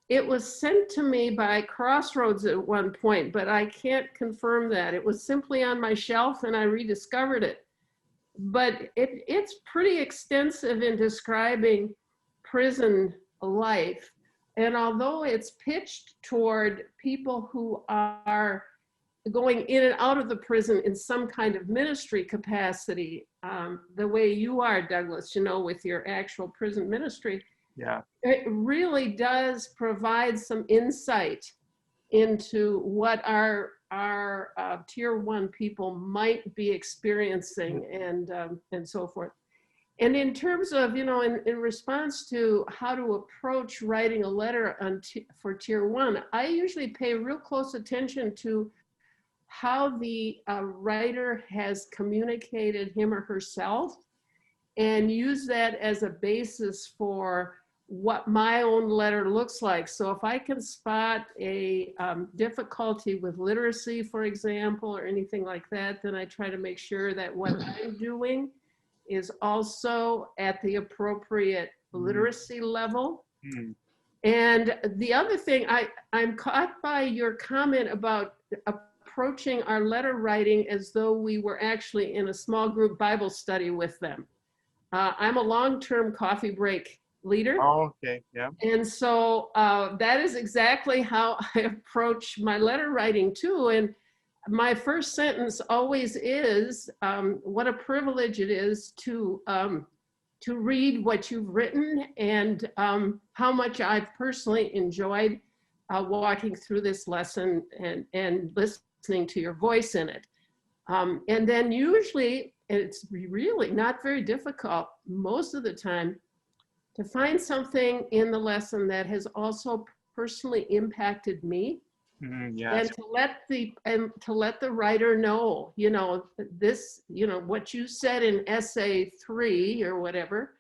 it was sent to me by Crossroads at one point, but I can't confirm that. It was simply on my shelf and I rediscovered it. But it's pretty extensive in describing prison life. And although it's pitched toward people who are going in and out of the prison in some kind of ministry capacity, the way you are, Douglas, with your actual prison ministry, yeah, it really does provide some insight into what our tier 1 people might be experiencing and so forth. And in terms of, in response to how to approach writing a letter for tier 1, I usually pay real close attention to how the writer has communicated him or herself, and use that as a basis for what my own letter looks like. So if I can spot a difficulty with literacy, for example, or anything like that, then I try to make sure that what I'm doing is also at the appropriate literacy level. And the other thing, I'm caught by your comment about approaching our letter writing as though we were actually in a small group Bible study with them. I'm a long-term coffee break leader. Oh, okay, yeah. And so that is exactly how I approach my letter writing too. And my first sentence always is, what a privilege it is to read what you've written, and how much I've personally enjoyed walking through this lesson and listening to your voice in it. And then usually, it's really not very difficult most of the time to find something in the lesson that has also personally impacted me. Yes. And to let the writer know, this, what you said in essay 3 or whatever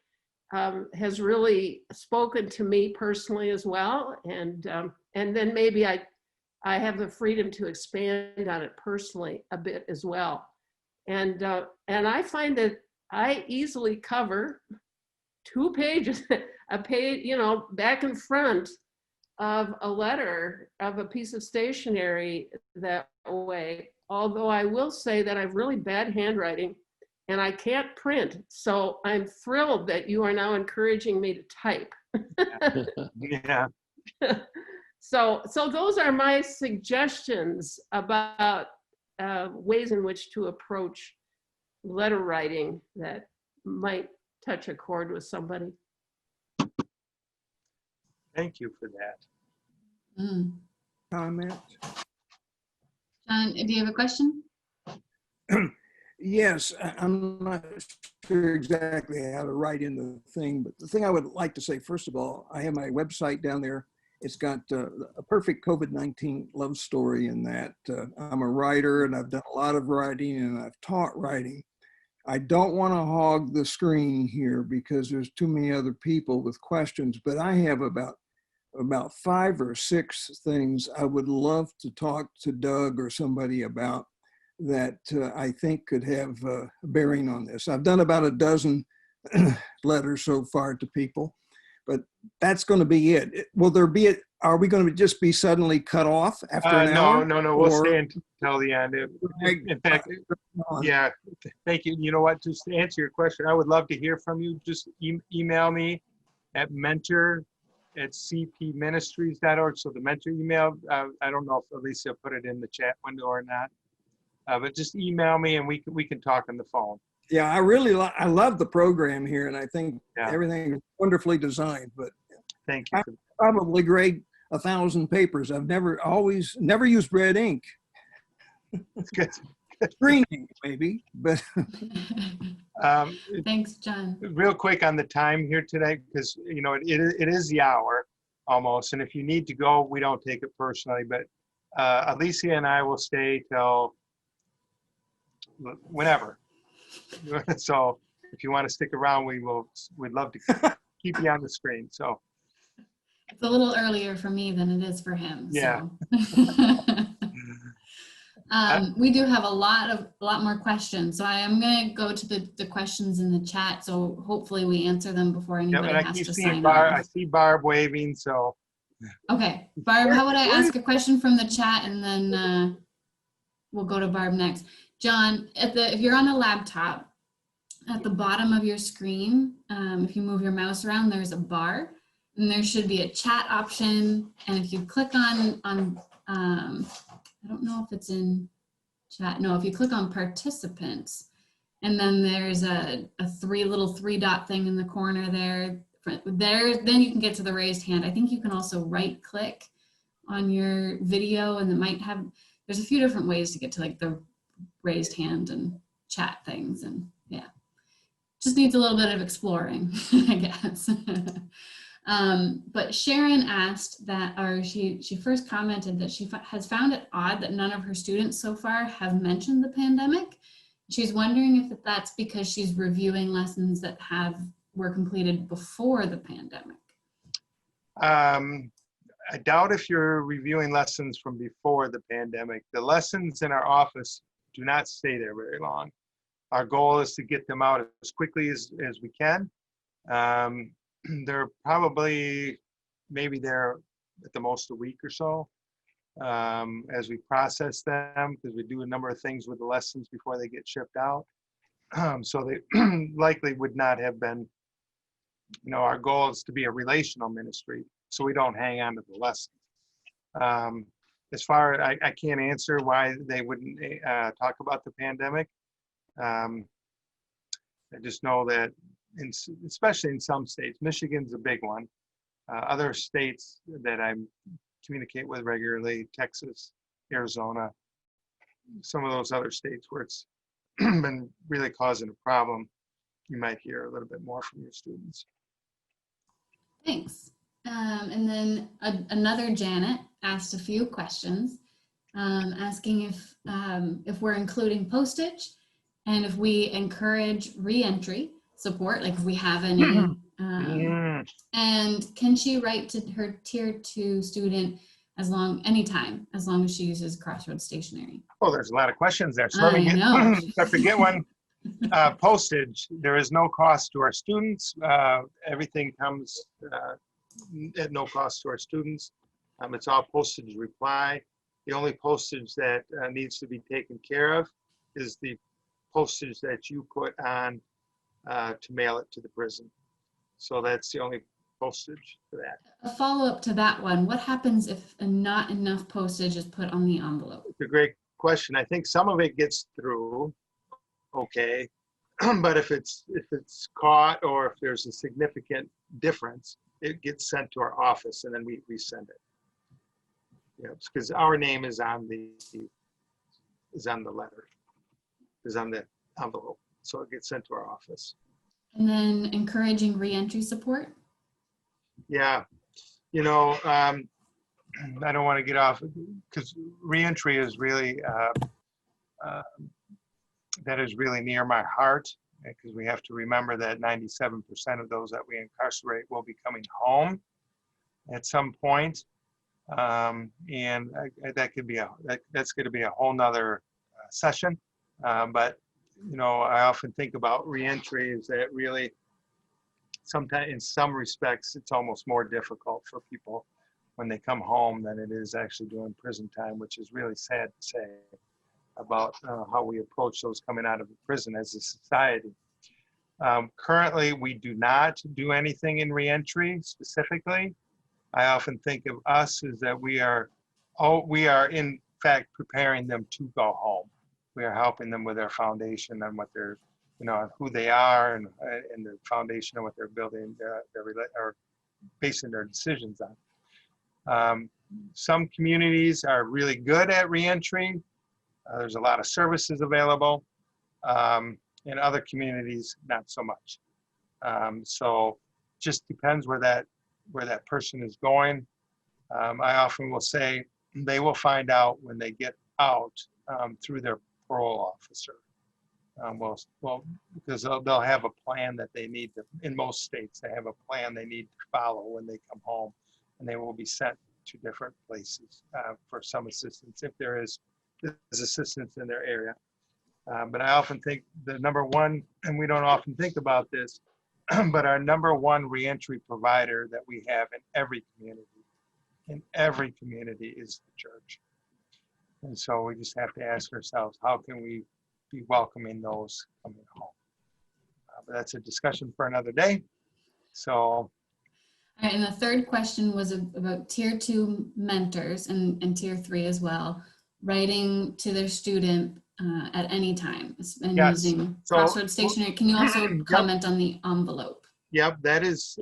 has really spoken to me personally as well. And then maybe I have the freedom to expand on it personally a bit as well. And I find that I easily cover 2 pages, a page, back and front of a letter, of a piece of stationery that way. Although I will say that I have really bad handwriting and I can't print. So I'm thrilled that you are now encouraging me to type. Yeah. So those are my suggestions about ways in which to approach letter writing that might touch a chord with somebody. Thank you for that. Comment? John, do you have a question? Yes, I'm not sure exactly how to write in the thing, but the thing I would like to say, first of all, I have my website down there. It's got a perfect COVID-19 love story in that. I'm a writer and I've done a lot of writing and I've taught writing. I don't want to hog the screen here because there's too many other people with questions, but I have about 5 or 6 things I would love to talk to Doug or somebody about that I think could have a bearing on this. I've done about a dozen letters so far to people, but that's going to be it. Will there be it? Are we going to just be suddenly cut off after an hour? No, we'll stay until the end. In fact, yeah, thank you. You know what, just to answer your question, I would love to hear from you. Just email me at mentor@cpministries.org. So the mentor email, I don't know if Alicia put it in the chat window or not, but just email me and we can talk on the phone. Yeah, I love the program here, and I think everything is wonderfully designed. But thank you. I probably grade 1,000 papers. I've never used red ink. It's good. Green ink maybe, but Thanks, John. Real quick on the time here today, because it is the hour almost, and if you need to go, we don't take it personally. But Alicia and I will stay till whenever. So if you want to stick around, we'd love to keep you on the screen. So it's a little earlier for me than it is for him. Yeah. So. We do have a lot more questions. So I am going to go to the questions in the chat. So hopefully we answer them before anybody has to sign off. I see Barb waving. So. Okay, Barb, how would I ask a question from the chat and then we'll go to Barb next. John, if you're on a laptop, at the bottom of your screen, if you move your mouse around, there's a bar, and there should be a chat option. And if you click on I don't know if it's in chat. No, if you click on participants, and then there's a little three dot thing in the corner there. Then you can get to the raised hand. I think you can also right click on your video, and there's a few different ways to get to like the raised hand and chat things, and yeah. just needs a little bit of exploring, I guess. But Sharon asked that, or she first commented that she has found it odd that none of her students so far have mentioned the pandemic. She's wondering if that's because she's reviewing lessons that were completed before the pandemic. I doubt if you're reviewing lessons from before the pandemic. The lessons in our office do not stay there very long. Our goal is to get them out as quickly as we can. They're probably maybe there at the most a week or so as we process them, because we do a number of things with the lessons before they get shipped out. So they likely would not have been, our goal is to be a relational ministry, so we don't hang on to the lessons. As far as I can't answer why they wouldn't talk about the pandemic. I just know that, especially in some states, Michigan's a big one. Other states that I communicate with regularly, Texas, Arizona, some of those other states where it's been really causing a problem, you might hear a little bit more from your students. Thanks. And then another Janet asked a few questions, asking if we're including postage and if we encourage reentry support, like if we have any, and can she write to her tier 2 student anytime, as long as she uses Crossroads stationery? Oh, there's a lot of questions there. So let me have to get one. Postage, there is no cost to our students. Everything comes at no cost to our students. It's all postage reply. The only postage that needs to be taken care of is the postage that you put on to mail it to the prison. So that's the only postage for that. A follow-up to that one, what happens if not enough postage is put on the envelope? It's a great question. I think some of it gets through okay, but if it's caught or if there's a significant difference, it gets sent to our office and then we resend it. Yeah, because our name is on the letter, is on the envelope, so it gets sent to our office. And then encouraging reentry support? Yeah, I don't want to get off, because reentry is really, that is really near my heart, because we have to remember that 97% of those that we incarcerate will be coming home at some point. And that could be that's going to be a whole nother session. But, I often think about reentry is that really sometimes in some respects, it's almost more difficult for people when they come home than it is actually doing prison time, which is really sad to say about how we approach those coming out of prison as a society. Currently, we do not do anything in reentry specifically. I often think of us as that we are in fact preparing them to go home. We are helping them with their foundation and what they're, who they are and the foundation of what they're building, or basing their decisions on. Some communities are really good at reentry. There's a lot of services available. In other communities, not so much. So just depends where that person is going. I often will say they will find out when they get out through their parole officer. Well, because they'll have a plan that they need to, in most states, they have a plan they need to follow when they come home, and they will be sent to different places for some assistance if there's assistance in their area. But I often think the number one, and we don't often think about this, but our number one reentry provider that we have in every community is the church. And so we just have to ask ourselves, how can we be welcoming those coming home? But that's a discussion for another day. So. All right, and the third question was about tier 2 mentors and tier 3 as well, writing to their student at any time and using Crossroads stationery. Can you also comment on the envelope? Yep, that is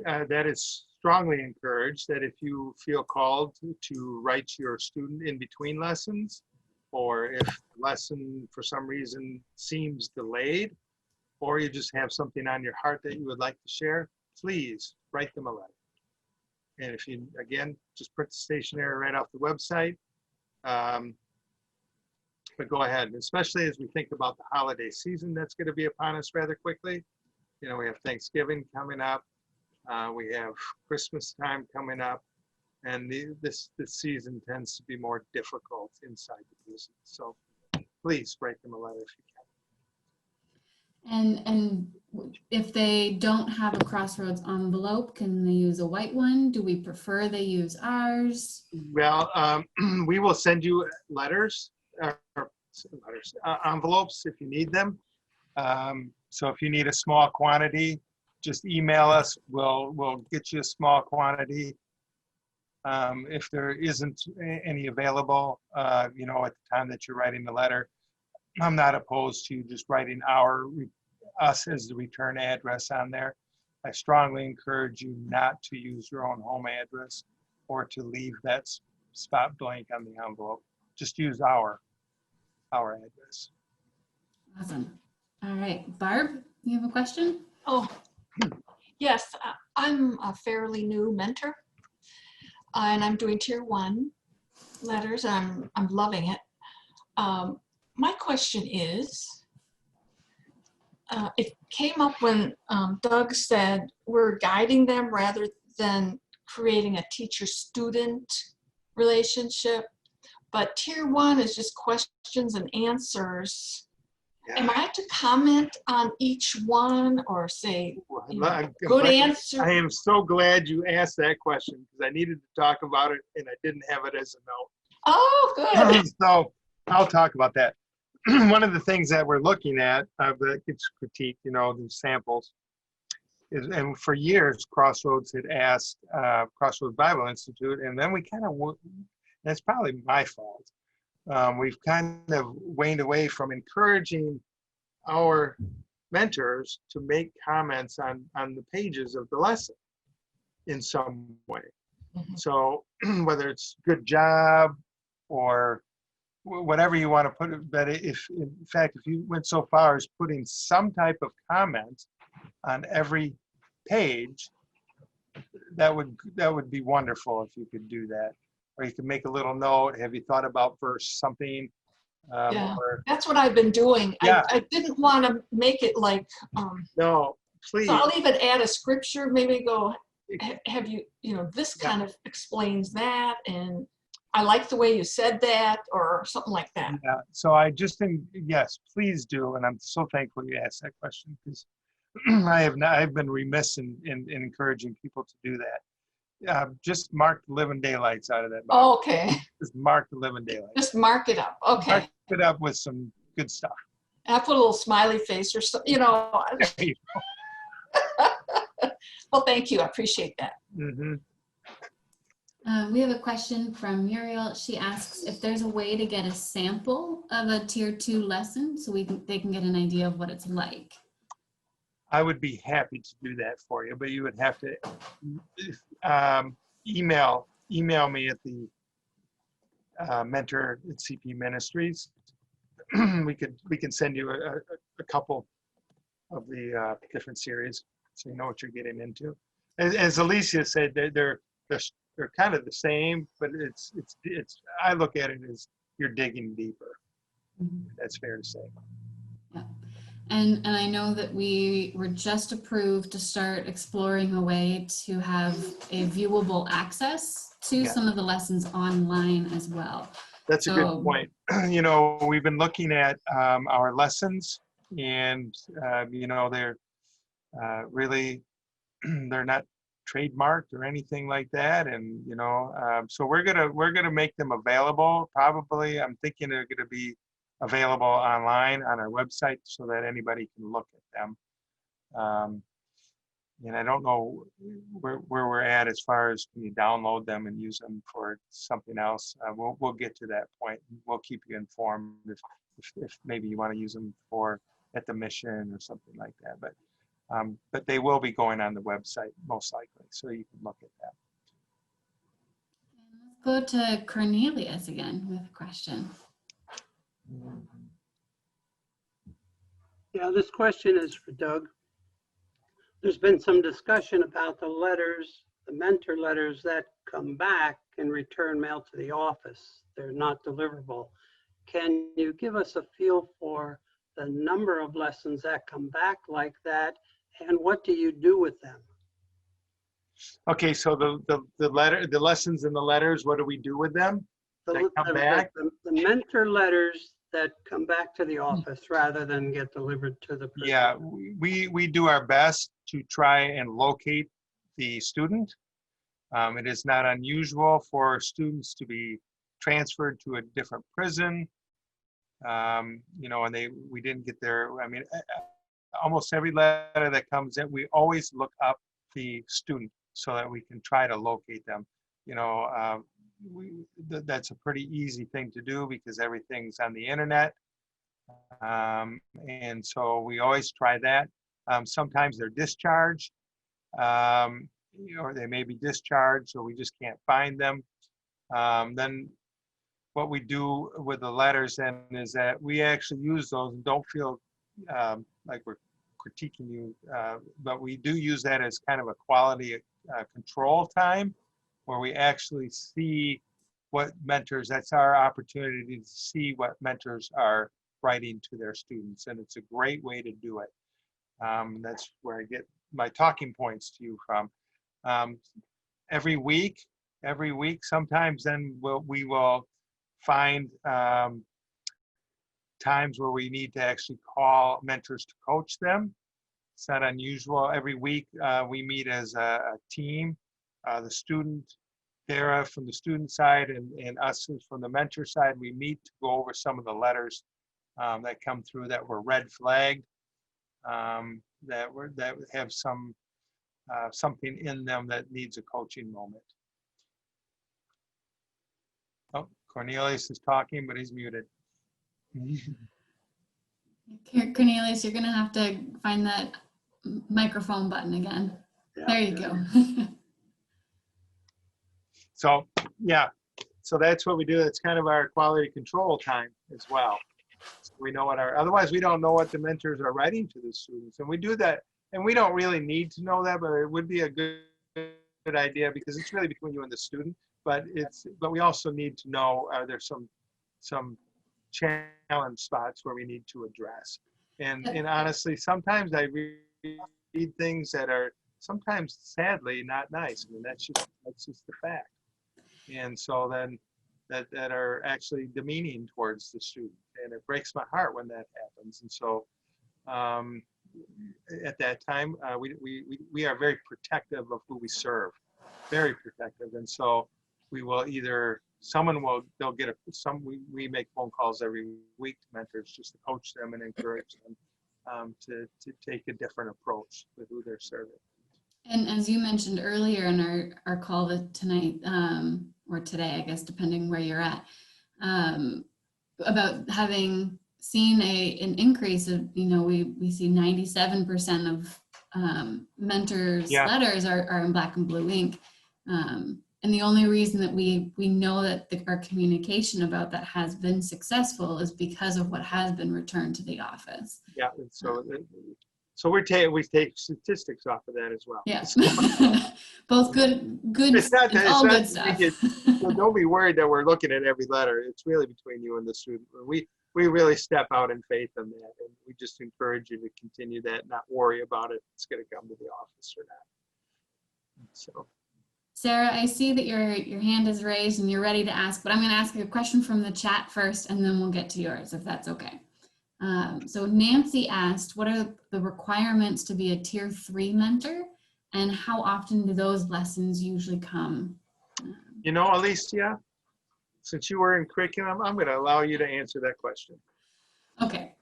strongly encouraged, that if you feel called to write to your student in between lessons, or if the lesson for some reason seems delayed, or you just have something on your heart that you would like to share, please write them a letter. And if you, again, just print the stationery right off the website. But go ahead, especially as we think about the holiday season that's going to be upon us rather quickly. You know, we have Thanksgiving coming up. We have Christmas time coming up. And this season tends to be more difficult inside the business. So please write them a letter if you can. And if they don't have a Crossroads envelope, can they use a white one? Do we prefer they use ours? Well, we will send you letters, envelopes if you need them. So if you need a small quantity, just email us. We'll get you a small quantity. If there isn't any available, you know, at the time that you're writing the letter, I'm not opposed to just writing us as the return address on there. I strongly encourage you not to use your own home address or to leave that spot blank on the envelope. Just use our address. Awesome. All right, Barb, you have a question? Oh, yes, I'm a fairly new mentor, and I'm doing tier 1 letters. I'm loving it. My question is, it came up when Doug said we're guiding them rather than creating a teacher-student relationship, but tier 1 is just questions and answers. Yeah. Am I to comment on each one or say, I'm good glad- answer? I am so glad you asked that question because I needed to talk about it and I didn't have it as a note. Oh, good. So I'll talk about that. One of the things that we're looking at that gets critiqued, you know, these samples, is, and for years Crossroads had asked Crossroads Bible Institute, and then we kind of, that's probably my fault. We've kind of waned away from encouraging our mentors to make comments on the pages of the lesson in some way. Mhm. So whether it's good job or whatever you want to put it, but if in fact, if you went so far as putting some type of comment on every page, that would be wonderful if you could do that. Or you could make a little note. Have you thought about verse something? Yeah, Or, that's what I've been doing. Yeah. I didn't want to make it like, no, please. so I'll even add a scripture, maybe go, have you, this Yeah. kind of explains that, and I like the way you said that, or something like that. Yeah, so I just think, yes, please do. And I'm so thankful you asked that question because I've been remiss in encouraging people to do that. Just mark the living daylights out of that box. Oh, okay, Just mark the living daylights. just mark it up. Okay, Mark it up with some good stuff. and I put a little smiley face or something, Well, thank you, I appreciate that. Mm-hmm. We have a question from Muriel. She asks if there's a way to get a sample of a tier 2 lesson so they can get an idea of what it's like. I would be happy to do that for you, but you would have to email me at the mentor at CP Ministries. we can send you a couple of the different series so you know what you're getting into. As Alicia said, they're kind of the same, but it's I look at it as you're digging deeper. Mhm. That's fair to say. Yeah. And I know that we were just approved to start exploring a way to have a viewable access to Yeah. some of the lessons online as well. That's a good point. We've been looking at our lessons, and they're really they're not trademarked or anything like that, and so we're gonna make them available. Probably, I'm thinking they're gonna be available online on our website so that anybody can look at them. And I don't know where we're at as far as can you download them and use them for something else. We'll get to that point. We'll keep you informed if maybe you want to use them at the mission or something like that. But they will be going on the website most likely, so you can look at that. Let's go to Cornelius again with a question. Yeah, this question is for Doug. There's been some discussion about the letters, the mentor letters that come back and return mail to the office. They're not deliverable. Can you give us a feel for the number of lessons that come back like that, and what do you do with them? Okay, so the lessons in the letters, what do we do with them? They come back? The mentor letters that come back to the office rather than get delivered to the person. Yeah, we do our best to try and locate the student. It is not unusual for students to be transferred to a different prison. You know, and we didn't get their, I mean, almost every letter that comes in, we always look up the student so that we can try to locate them. You know, that's a pretty easy thing to do because everything's on the internet. And so we always try that. Sometimes they're discharged, or they may be discharged, so we just can't find them. Then what we do with the letters then is that we actually use those and don't feel like we're critiquing you, but we do use that as kind of a quality control time where we actually see what mentors, that's our opportunity to see what mentors are writing to their students, and it's a great way to do it. That's where I get my talking points to you from. Every week, sometimes then we will find times where we need to actually call mentors to coach them. It's not unusual. Every week we meet as a team, the student, Dara from the student side and us from the mentor side. We meet to go over some of the letters that come through that were red flagged, that have something in them that needs a coaching moment. Oh, Cornelius is talking, but he's muted. Cornelius, you're gonna have to find that microphone button again. Yeah. There you go. So yeah, so that's what we do. It's kind of our quality control time as well. So we know what otherwise we don't know what the mentors are writing to the students. And we do that, and we don't really need to know that, but it would be a good idea because it's really between you and the student. But we also need to know, are there some challenge spots where we need to address? And honestly, sometimes I read things that are sometimes sadly not nice. I mean, that's just the fact. And so then that are actually demeaning towards the student, and it breaks my heart when that happens. And so at that time, we are very protective of who we serve, very protective. And so we will we make phone calls every week to mentors just to coach them and encourage them to take a different approach with who they're serving. And as you mentioned earlier in our call tonight, or today, I guess, depending where you're at, about having seen an increase of, we see 97% of mentors' letters are in black and blue ink. And the only reason that we know that our communication about that has been successful is because of what has been returned to the office. Yeah, so we take statistics off of that as well. Yes, both good. It's all good stuff. So don't be worried that we're looking at every letter. It's really between you and the student. We really step out in faith in that, and we just encourage you to continue that, not worry about it. It's going to come to the office or not. So, Sarah, I see that your hand is raised and you're ready to ask, but I'm going to ask you a question from the chat first, and then we'll get to yours, if that's okay. So Nancy asked, what are the requirements to be a tier 3 mentor, and how often do those lessons usually come? Alicia, since you were in curriculum, I'm going to allow you to answer that question. Okay.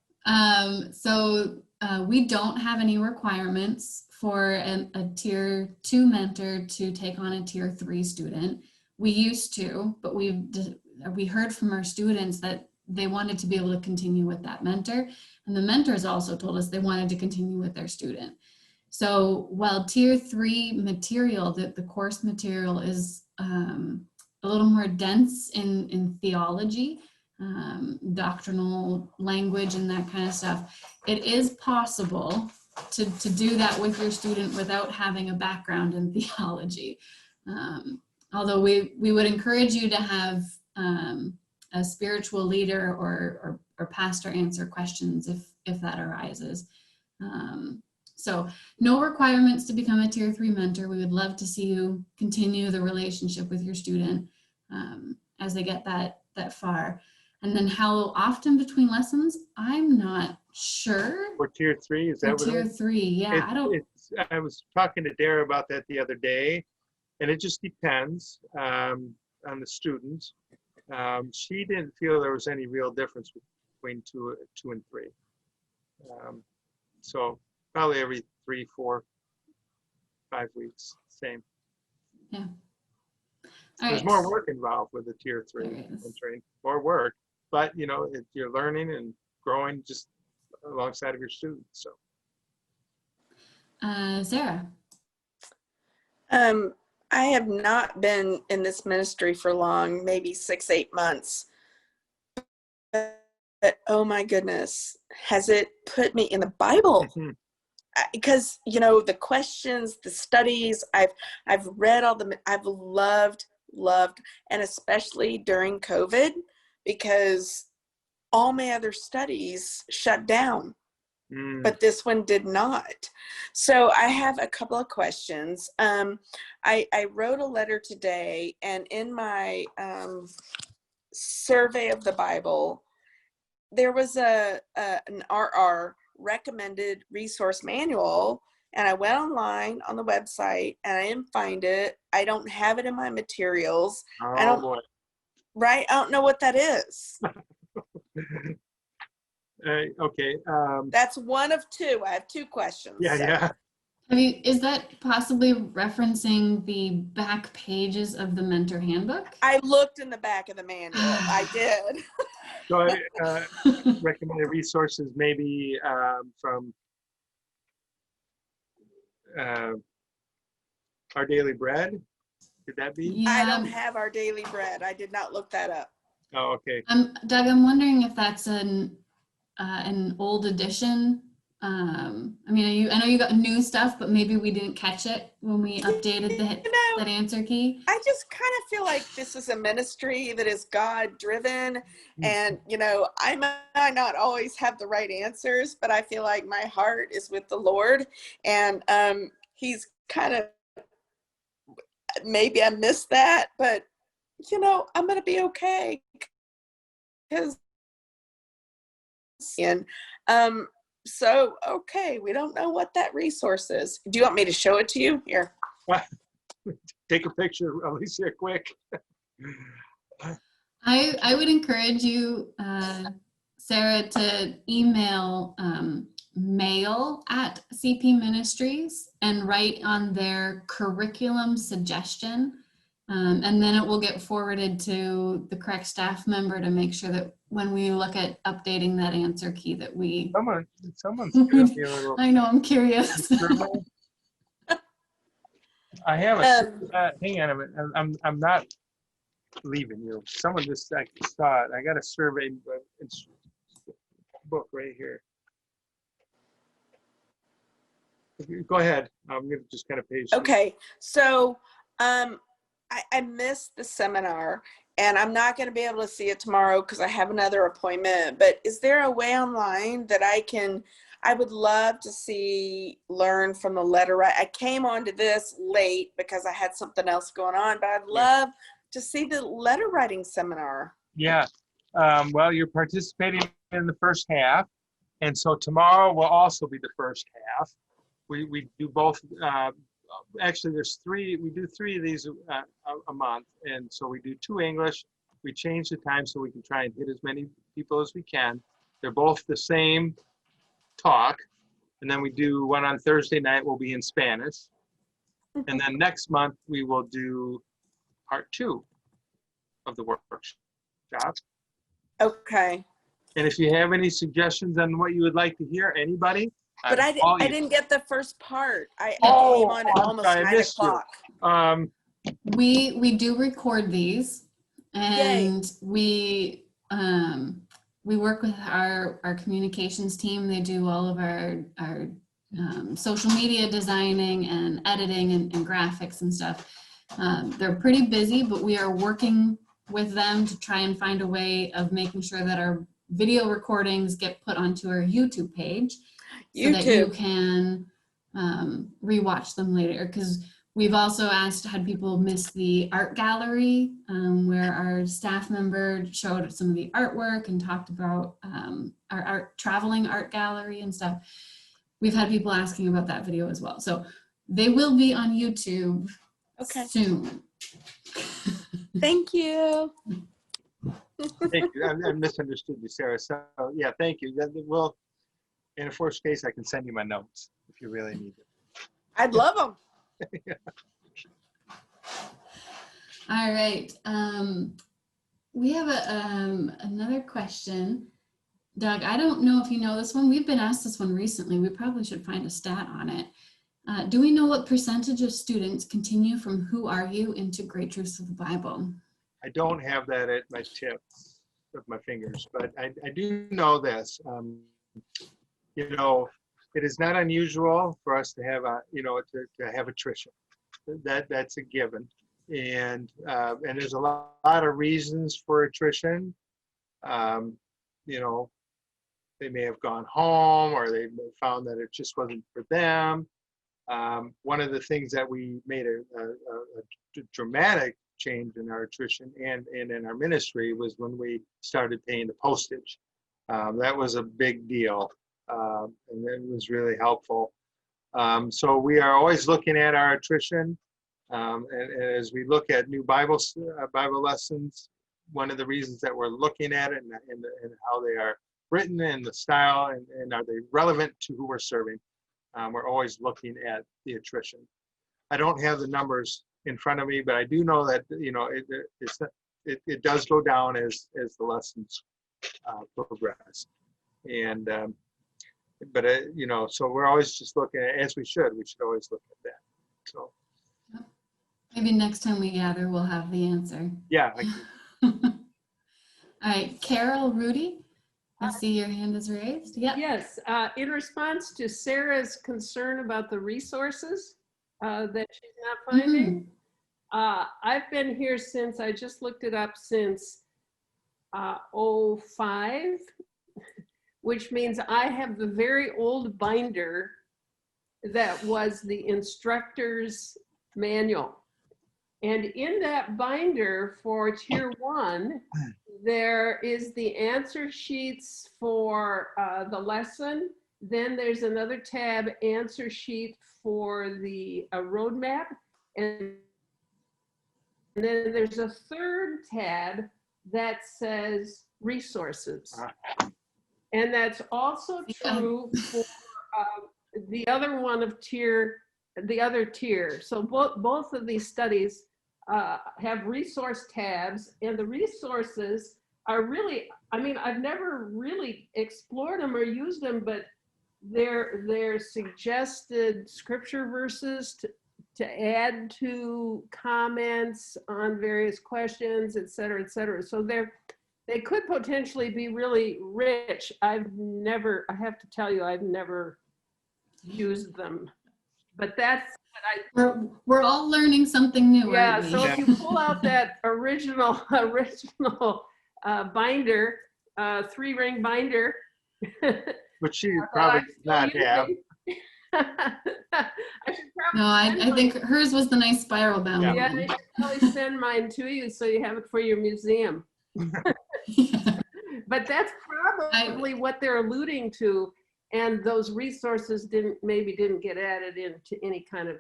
So we don't have any requirements for a tier 2 mentor to take on a tier 3 student. We used to, but we heard from our students that they wanted to be able to continue with that mentor. And the mentors also told us they wanted to continue with their student. So while tier 3 material, the course material is a little more dense in theology, doctrinal language and that kind of stuff. It is possible to do that with your student without having a background in theology. Although we would encourage you to have a spiritual leader or pastor answer questions if that arises. So no requirements to become a Tier 3 mentor. We would love to see you continue the relationship with your student as they get that far. And then how often between lessons, I'm not sure. For Tier 3, is that For what Tier 3, yeah. I was talking to Dara about that the other day, and it just depends on the student. She didn't feel there was any real difference between 2 and 3. So probably every 3, 4, 5 weeks, same. Yeah. So there's more work involved with the Tier 3 mentoring, more work, but you know, you're learning and growing just alongside of your students. So, Sarah. I have not been in this ministry for long, maybe 6, 8 months. But oh my goodness, has it put me in the Bible? Because you know, the questions, the studies, I've read all the, I've loved, and especially during COVID, because all my other studies shut down. But this one did not. So I have a couple of questions. I wrote a letter today, and in my survey of the Bible, there was an RR recommended resource manual, and I went online on the website and I didn't find it. I don't have it in my materials. I don't know what that is. Okay. That's one of 2. I have 2 questions. Yeah. Is that possibly referencing the back pages of the mentor handbook? I looked in the back of the manual. I did. So I recommended resources maybe from Our Daily Bread. Could that be? Yeah. I don't have Our Daily Bread. I did not look that up. Oh, okay. Doug, I'm wondering if that's an old edition. I mean, I know you got new stuff, but maybe we didn't catch it when we updated that answer key. I just kind of feel like this is a ministry that is God driven, and you know, I might not always have the right answers, but I feel like my heart is with the Lord, and He's kind of, maybe I missed that, but you know, I'm gonna be okay. Because so okay, we don't know what that resource is. Do you want me to show it to you? Here. Take a picture, Alicia, quick. I would encourage you, Sarah, to email mail@CP Ministries and write on their curriculum suggestion. And then it will get forwarded to the correct staff member to make sure that when we look at updating that answer key that we... Someone's giving me a little... I know, I'm curious. I have a... hang on a minute. I'm not leaving you. Someone just I saw it. I got a survey book right here. Go ahead. I'm going to just kind of page. Okay. So I missed the seminar, and I'm not going to be able to see it tomorrow because I have another appointment, but is there a way online that I would love to learn from the letter. I came onto this late because I had something else going on, but I'd love to see the letter writing seminar. Yeah. Well, you're participating in the first half, and so tomorrow will also be the first half. We do both. Actually, there's 3. We do 3 of these a month, and so we do 2 English. We change the time so we can try and hit as many people as we can. They're both the same talk, and then we do one on Thursday night. Will be in Spanish, and then next month we will do part 2 of the workshop. Okay. And if you have any suggestions on what you would like to hear, anybody. But I didn't get the first part. I came on at almost 9 o'clock. We do record these, and we we work with our communications team. They do all of our social media designing and editing and graphics and stuff. They're pretty busy, but we are working with them to try and find a way of making sure that our video recordings get put onto our YouTube page so that you can rewatch them later. Because we've also had people miss the art gallery where our staff member showed some of the artwork and talked about our traveling art gallery and stuff. We've had people asking about that video as well. So they will be on YouTube soon. Thank you. Thank you. I misunderstood you, Sarah. So yeah, thank you. Well, in a worst case, I can send you my notes if you really need it. I'd love them. All right. We have another question. Doug, I don't know if you know this one. We've been asked this one recently. We probably should find a stat on it. Do we know what percentage of students continue from Who Are You into Great Truths of the Bible? I don't have that at my tips of my fingers, but I do know this. You know, it is not unusual for us to have to have attrition. That's a given, and there's a lot of reasons for attrition. You know, they may have gone home, or they found that it just wasn't for them. One of the things that we made a dramatic change in our attrition and in our ministry was when we started paying the postage. That was a big deal, and it was really helpful. So we are always looking at our attrition, and as we look at new Bible lessons, one of the reasons that we're looking at it and how they are written and the style and are they relevant to who we're serving, we're always looking at the attrition. I don't have the numbers in front of me, but I do know that it does go down as the lessons progress, and so we're always just looking at, as we should always look at that. So maybe next time we gather, we'll have the answer. Yeah. All right, Carol Rudy, I see your hand is raised. Yeah. Yes, in response to Sarah's concern about the resources that she's not finding, I've been here since, I just looked it up, since 05, which means I have the very old binder that was the instructor's manual. And in that binder for Tier 1, there is the answer sheets for the lesson. Then there's another tab, answer sheet for the roadmap. And then there's a third tab that says resources. And that's also true for the other one of the other tier. So both of these studies have resource tabs, and the resources are really, I mean, I've never really explored them or used them, but they're suggested scripture verses to add to comments on various questions, et cetera, et cetera. So they could potentially be really rich. I have to tell you, I've never used them, but that's what we're all learning something new. Yeah, aren't we? so if you pull out that original binder, 3-ring binder, which she probably does not have. No, I think hers was the nice spiral bound. Yeah, they should probably send mine to you so you have it for your museum. But that's probably what they're alluding to, and those resources didn't get added into any kind of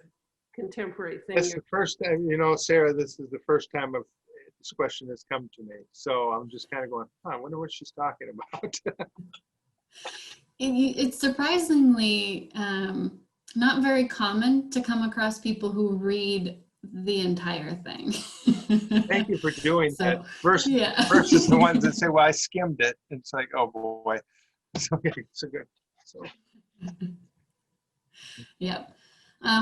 contemporary thing. That's the first time, Sarah, this is the first time this question has come to me. So I'm just kind of going, I wonder what she's talking about. It's surprisingly not very common to come across people who read the entire thing. Thank you for doing that. Versus the ones that say, well, I skimmed it. It's like, oh boy. So good. So. Yep.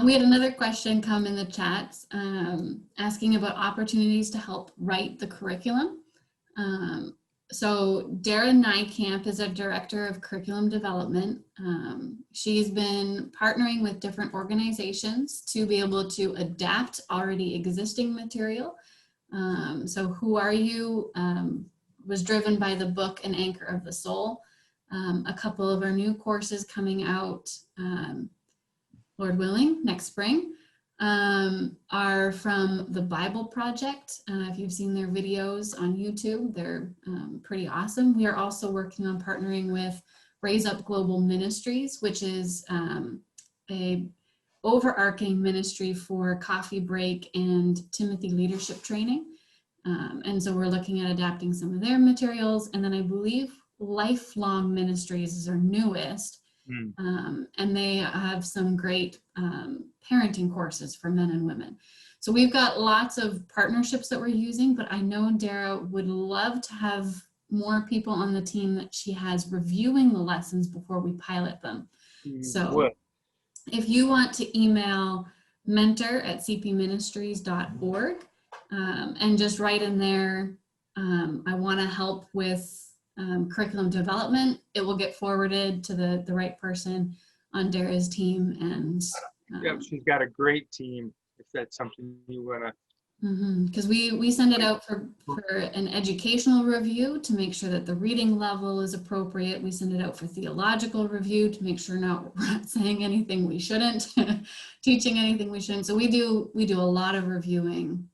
We had another question come in the chat asking about opportunities to help write the curriculum. So Dara Nykamp is a director of curriculum development. She's been partnering with different organizations to be able to adapt already existing material. So Who Are You was driven by the book An Anchor of the Soul. A couple of our new courses coming out, Lord willing, next spring, are from the Bible Project. If you've seen their videos on YouTube, they're pretty awesome. We are also working on partnering with Raise Up Global Ministries, which is a overarching ministry for Coffee Break and Timothy leadership training. And so we're looking at adapting some of their materials. And then I believe Lifelong Ministries is our newest. And they have some great parenting courses for men and women. So we've got lots of partnerships that we're using, but I know Dara would love to have more people on the team that she has reviewing the lessons before we pilot them. So if you want to email mentor@cpministries.org and just write in there, I want to help with curriculum development, it will get forwarded to the right person on Dara's team. And yeah, she's got a great team if that's something you want to. Because we send it out for an educational review to make sure that the reading level is appropriate. We send it out for theological review to make sure we're not saying anything we shouldn't, teaching anything we shouldn't. So we do a lot of reviewing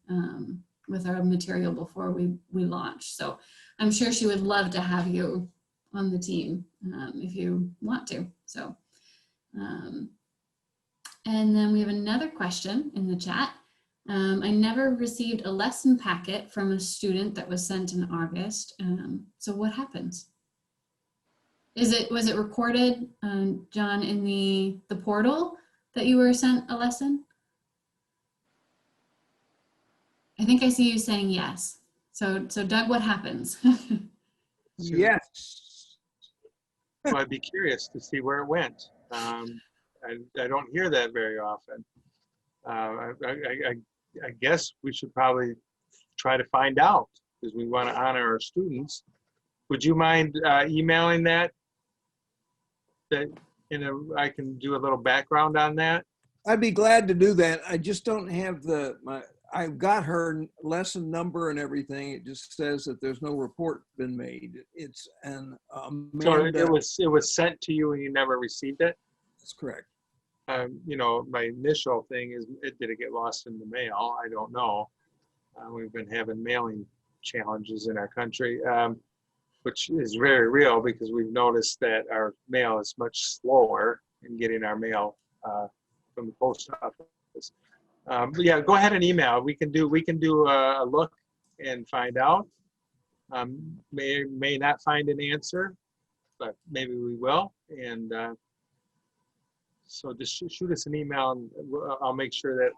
with our material before we launch. So I'm sure she would love to have you on the team if you want to. So, and then we have another question in the chat. I never received a lesson packet from a student that was sent in August. So what happens? Was it recorded, John, in the portal that you were sent a lesson? I think I see you saying yes. So Doug, what happens? Yes. Well, I'd be curious to see where it went. I don't hear that very often. I guess we should probably try to find out because we want to honor our students. Would you mind emailing that? I can do a little background on that. I'd be glad to do that. I just don't have I've got her lesson number and everything. It just says that there's no report been made. It's an Amanda. So it was sent to you and you never received it? That's correct. My initial thing is, did it get lost in the mail? I don't know. We've been having mailing challenges in our country, which is very real because we've noticed that our mail is much slower in getting our mail from the post office. But yeah, go ahead and email. We can do a look and find out. May not find an answer, but maybe we will. And so just shoot us an email, and I'll make sure that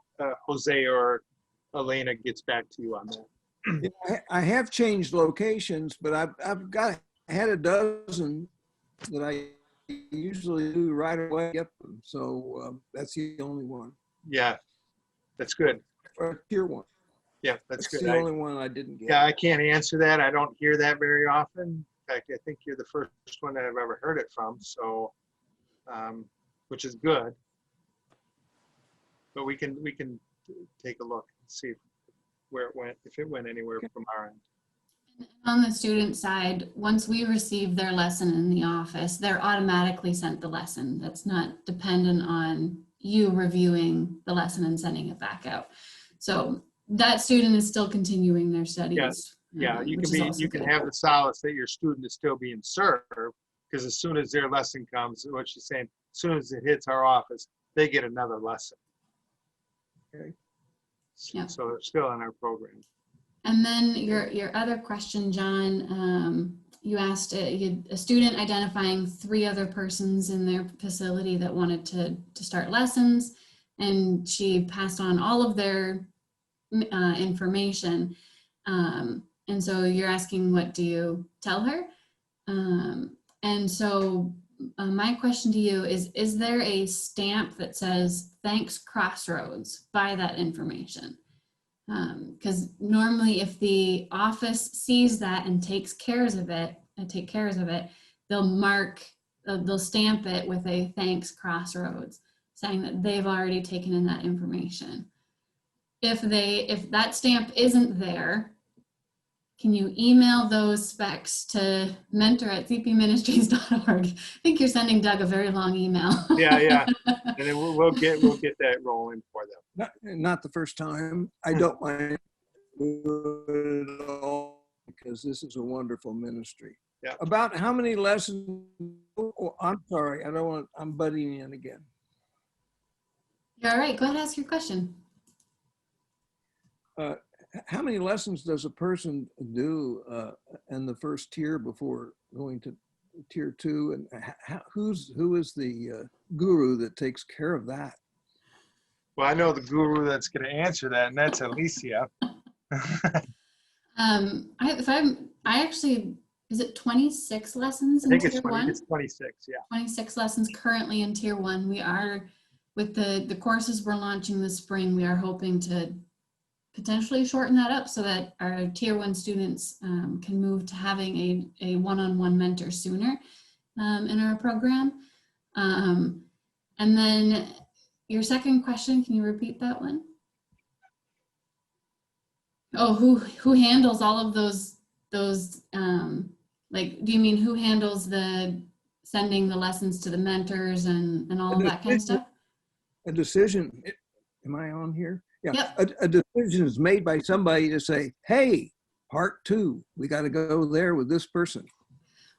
Jose or Elena gets back to you on that. I have changed locations, but I had a dozen that I usually do right away. Yep. So that's the only one. Yeah, that's good. Tier 1. Yeah, that's good. The only one I didn't get. Yeah, I can't answer that. I don't hear that very often. In fact, I think you're the first one that I've ever heard it from. So, which is good. But we can take a look and see where it went, if it went anywhere from our end. On the student side, once we receive their lesson in the office, they're automatically sent the lesson. That's not dependent on you reviewing the lesson and sending it back out. So that student is still continuing their studies. Yes. Yeah, you can have the solace that your student is still being served, because as soon as their lesson comes, what she's saying, as soon as it hits our office, they get another lesson. Okay. Yeah. So they're still in our program. And then your other question, John, you asked a student identifying 3 other persons in their facility that wanted to start lessons, and she passed on all of their information. And so you're asking, what do you tell her? And so my question to you is there a stamp that says, thanks Crossroads, by that information? Because normally if the office sees that and takes cares of it, they'll stamp it with a thanks Crossroads, saying that they've already taken in that information. If that stamp isn't there, can you email those specs to mentor@cpministries.org? I think you're sending Doug a very long email. Yeah. And then we'll get that rolling for them. Not the first time. I don't mind it at all because this is a wonderful ministry. Yeah. About how many lessons? Oh, I'm sorry. I'm butting in again. You're all right. Go ahead and ask your question. How many lessons does a person do in the first tier before going to tier 2? And who is the guru that takes care of that? Well, I know the guru that's going to answer that, and that's Alicia. Is it 26 lessons I in think tier 1? it's 26, yeah. 26 lessons currently in tier 1. We are, with the courses we're launching this spring, we are hoping to potentially shorten that up so that our tier 1 students can move to having a one-on-one mentor sooner in our program. And then your second question, can you repeat that one? Oh, who handles all of those like, do you mean who handles the sending the lessons to the mentors and all of that kind of stuff? A decision, am I on here? Yeah, yep. A decision is made by somebody to say, hey, part 2, we got to go there with this person.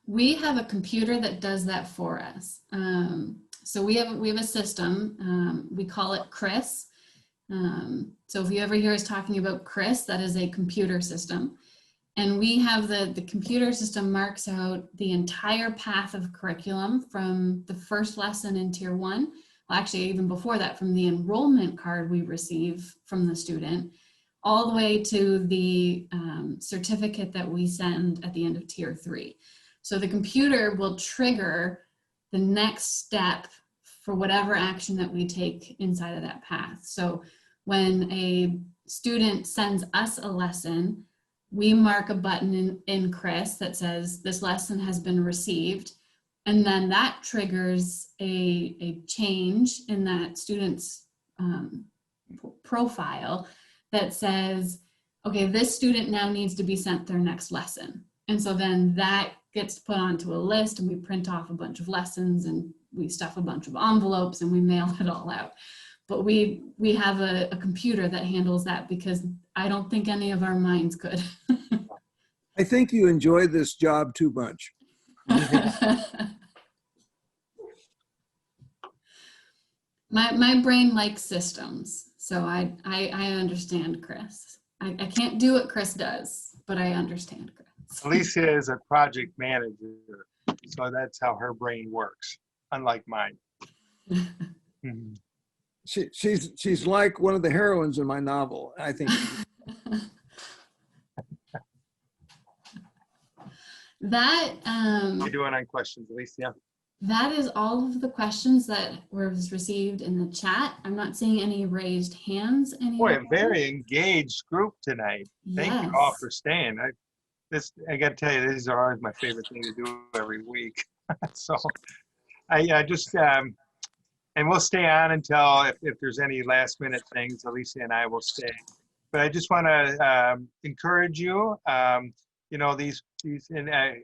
We have a computer that does that for us. So we have a system, we call it Chris. So if you ever hear us talking about Chris, that is a computer system. And we have the computer system marks out the entire path of curriculum from the first lesson in tier 1. Well, actually, even before that, from the enrollment card we receive from the student, all the way to the certificate that we send at the end of tier 3. So the computer will trigger the next step for whatever action that we take inside of that path. So when a student sends us a lesson, we mark a button in Chris that says this lesson has been received. And then that triggers a change in that student's profile that says, okay, this student now needs to be sent their next lesson. And so then that gets put onto a list and we print off a bunch of lessons and we stuff a bunch of envelopes and we mail it all out. But we have a computer that handles that because I don't think any of our minds could. I think you enjoy this job too much. My brain likes systems, so I understand Chris. I can't do what Chris does, but I understand Chris. Alicia is a project manager, so that's how her brain works, unlike mine. She's like one of the heroines in my novel, I think. That You're doing on questions, Alicia. That is all of the questions that was received in the chat. I'm not seeing any raised hands anymore. Boy, a very engaged group tonight. Thank you all for staying. I got to tell you, these are always my favorite thing to do every week. So I just, and we'll stay on until if there's any last minute things, Alicia and I will stay. But I just want to encourage you, you know, these and I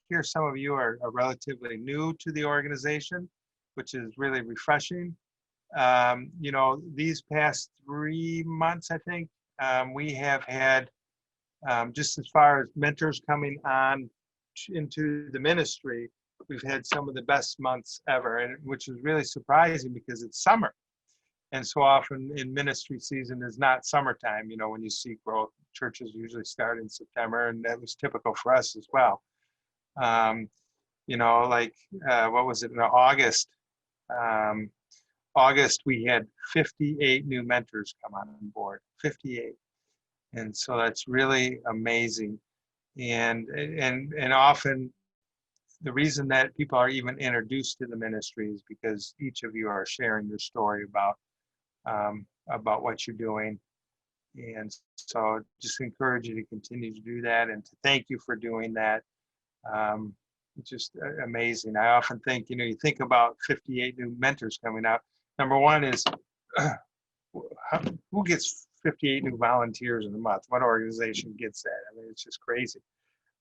hear some of you are relatively new to the organization, which is really refreshing. You know, these past 3 months, I think, we have had, just as far as mentors coming on into the ministry, we've had some of the best months ever, and which is really surprising because it's summer. And so often in ministry season is not summertime, you know, when you see growth. Churches usually start in September, and that was typical for us as well. You know, like, what was it, in August? August, we had 58 new mentors come on board, 58. And so that's really amazing. And often the reason that people are even introduced to the ministry is because each of you are sharing your story about what you're doing. And so just encourage you to continue to do that and to thank you for doing that. It's just amazing. I often think, you think about 58 new mentors coming out. Number one is who gets 58 new volunteers in a month? What organization gets that? I mean, it's just crazy.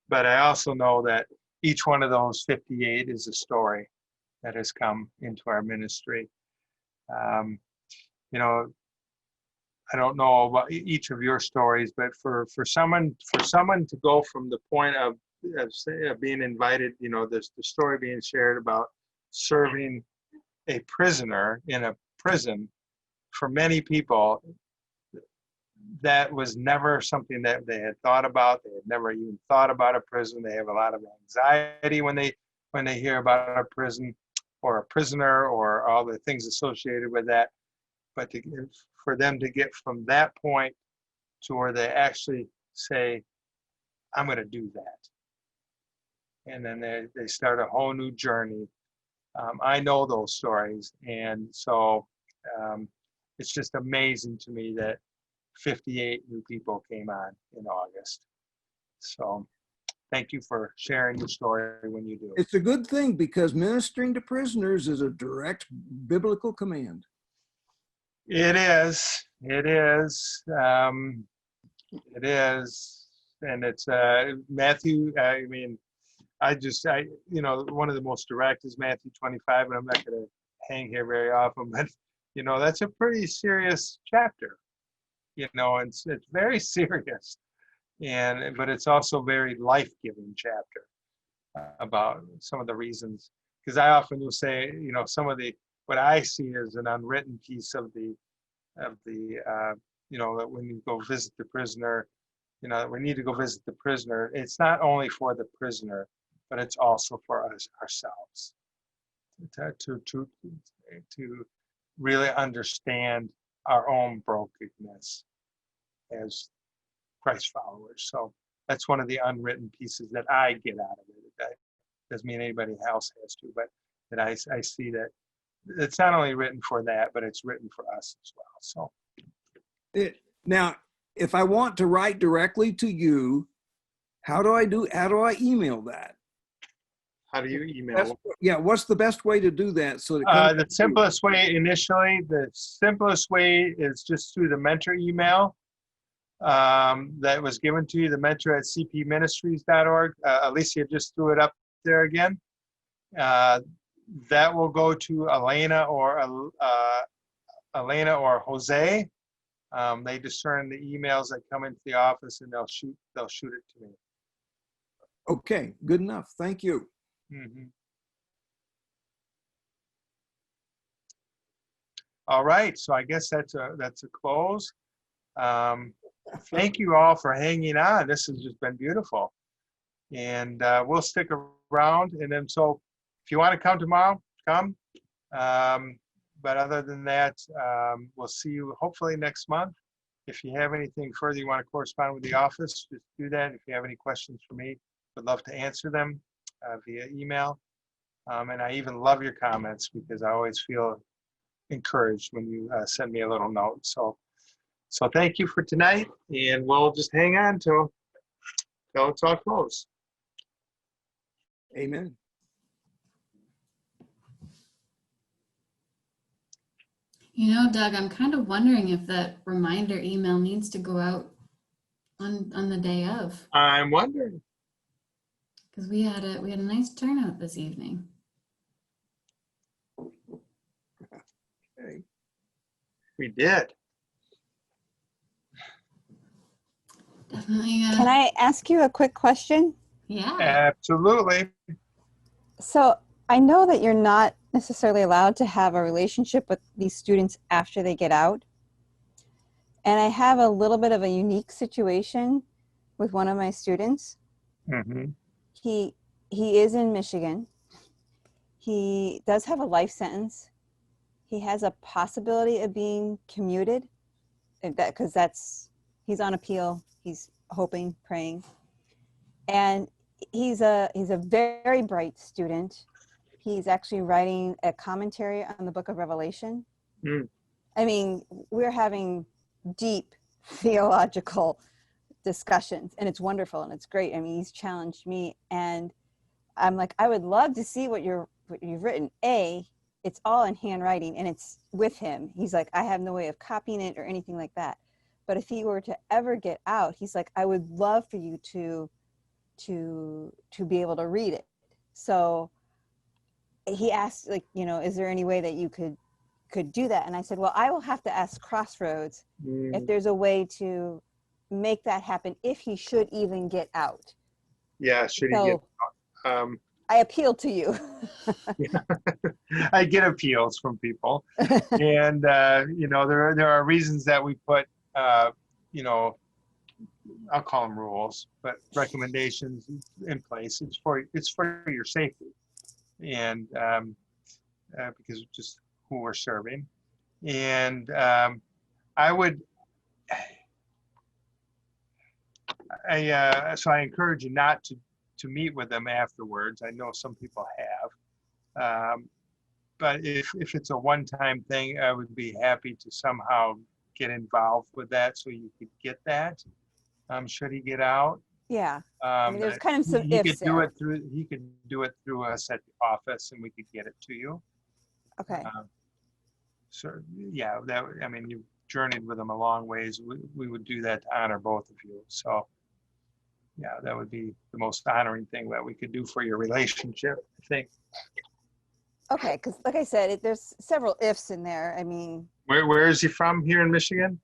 But I also know that each one of those 58 is a story that has come into our ministry. I don't know about each of your stories, but for someone to go from the point of being invited, there's the story being shared about serving a prisoner in a prison, for many people, that was never something that they had thought about. They had never even thought about a prison. They have a lot of anxiety when they hear about a prison or a prisoner or all the things associated with that. But for them to get from that point to where they actually say, I'm going to do that. And then they start a whole new journey. I know those stories. And so it's just amazing to me that 58 new people came on in August. So thank you for sharing your story when you do. It's a good thing, because ministering to prisoners is a direct biblical command. It is. It is. It is. And it's Matthew. One of the most direct is Matthew 25, and I'm not going to hang here very often, but that's a pretty serious chapter. It's very serious, but it's also very life-giving chapter about some of the reasons. Because I often will say, some of what I see as an unwritten piece of the that when you go visit the prisoner, we need to go visit the prisoner. It's not only for the prisoner, but it's also for us ourselves to really understand our own brokenness as Christ followers. So that's one of the unwritten pieces that I get out of it. That doesn't mean anybody else has to, but that I see that it's not only written for that, but it's written for us as well. So now, if I want to write directly to you, how do I email that? How do you email? What's the best way to do that? So the simplest way is just through the mentor email that was given to you, the mentor at cpministries.org. Alicia just threw it up there again. That will go to Elena or Jose. They discern the emails that come into the office, and they'll shoot it to me. Okay, good enough. Thank you. Mm-hmm. All right, so I guess that's a close. Thank you all for hanging on. This has just been beautiful, and we'll stick around. And then, so if you want to come tomorrow, come. But other than that, we'll see you hopefully next month. If you have anything further you want to correspond with the office, just do that. If you have any questions for me, would love to answer them via email. And I even love your comments, because I always feel encouraged when you send me a little note. So thank you for tonight, and we'll just hang on till it's all closed. Amen. Doug, I'm kind of wondering if that reminder email needs to go out on the day of. I'm wondering. Because we had a nice turnout this evening. Okay. We did. Definitely. Can I ask you a quick question? Yeah. Absolutely. So I know that you're not necessarily allowed to have a relationship with these students after they get out. And I have a little bit of a unique situation with one of my students. Mm-hmm. He is in Michigan. He does have a life sentence. He has a possibility of being commuted, because he's on appeal. He's hoping, praying, and he's a very bright student. He's actually writing a commentary on the Book of Revelation. Mm. I mean, we're having deep theological discussions, and it's wonderful and it's great. I mean, he's challenged me, and I'm like, I would love to see what you've written. It's all in handwriting and it's with him. He's like, I have no way of copying it or anything like that. But if he were to ever get out, he's like, I would love for you to be able to read it. So he asked, like, is there any way that you could do that? And I said, well, I will have to ask Crossroads if there's a way to make that happen if he should even get out. Yeah, should he get out? I appeal to you. I get appeals from people, and there are reasons that we put I'll call them rules, but recommendations in place. It's for your safety, and because of just who we're serving, and so I encourage you not to meet with them afterwards. I know some people have, but if it's a one-time thing, I would be happy to somehow get involved with that so you could get that. Should he get out? Yeah. I mean, there's kind of some he ifs could do there. it through. He could do it through us at the office, and we could get it to you. Okay. So yeah, you've journeyed with him a long ways. We would do that to honor both of you. So yeah, that would be the most honoring thing that we could do for your relationship, I think. Okay, because like I said, there's several ifs in there. I mean, where is he from here in Michigan?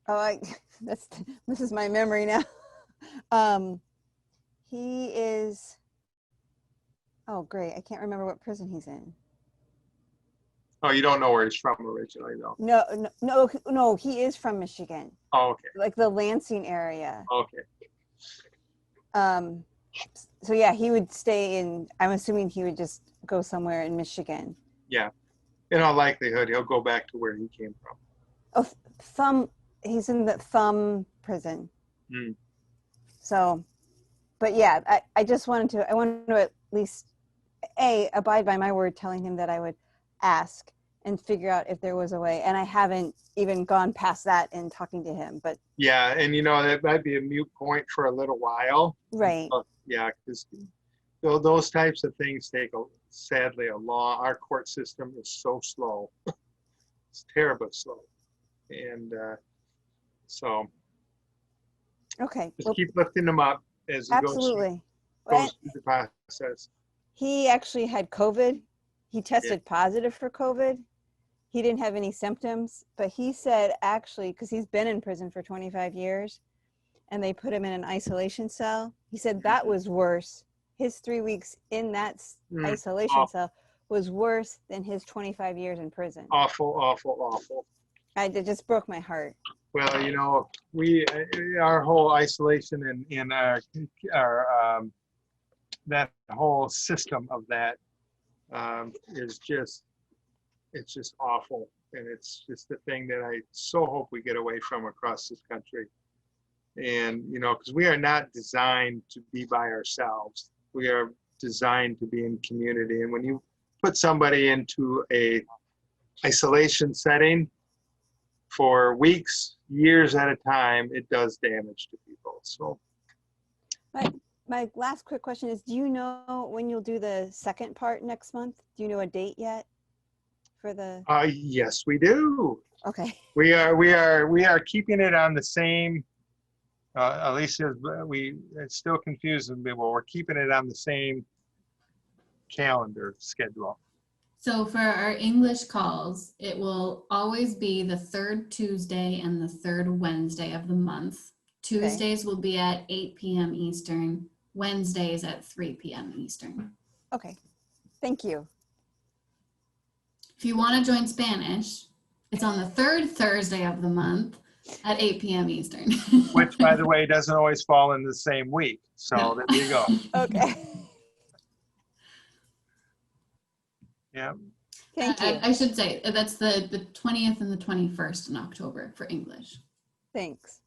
oh, this is my memory now. He is, oh great, I can't remember what prison he's in. Oh, you don't know where he's from originally, though. No, he is from Michigan. Oh, okay. Like the Lansing area. Okay. So yeah, he would stay in, I'm assuming he would just go somewhere in Michigan. Yeah. In all likelihood, he'll go back to where he came from. Oh, he's in the Thumb prison. So, but yeah, I wanted to at least abide by my word, telling him that I would ask and figure out if there was a way. And I haven't even gone past that in talking to him, but. Yeah, and that might be a moot point for a little while. Right. Yeah, because those types of things take, sadly, our court system is so slow. It's terribly slow. And so. Okay. Just keep lifting them up as it goes through the process. He actually had COVID. He tested positive for COVID. He didn't have any symptoms, but he said actually, because he's been in prison for 25 years and they put him in an isolation cell, he said that was worse. His 3 weeks in that isolation cell was worse than his 25 years in prison. Awful, awful, awful. It just broke my heart. Well, our whole isolation and our that whole system of that is just, it's just awful. And it's just the thing that I so hope we get away from across this country. And, because we are not designed to be by ourselves. We are designed to be in community. And when you put somebody into a isolation setting for weeks, years at a time, it does damage to people. So my last quick question is, do you know when you'll do the second part next month? Do you know a date yet for the? Yes, we do. Okay. We are keeping it on the same. Alicia, it's still confusing me. Well, we're keeping it on the same calendar schedule. So for our English calls, it will always be the third Tuesday and the third Wednesday of the month. Tuesdays will be at 8 p.m. Eastern, Wednesdays at 3 p.m. Eastern. Okay, thank you. If you want to join Spanish, it's on the third Thursday of the month at 8 p.m. Eastern. Which, by the way, doesn't always fall in the same week. So there you go. Okay. Yeah. Thank you. I should say that's the 20th and the 21st in October for English. Thanks.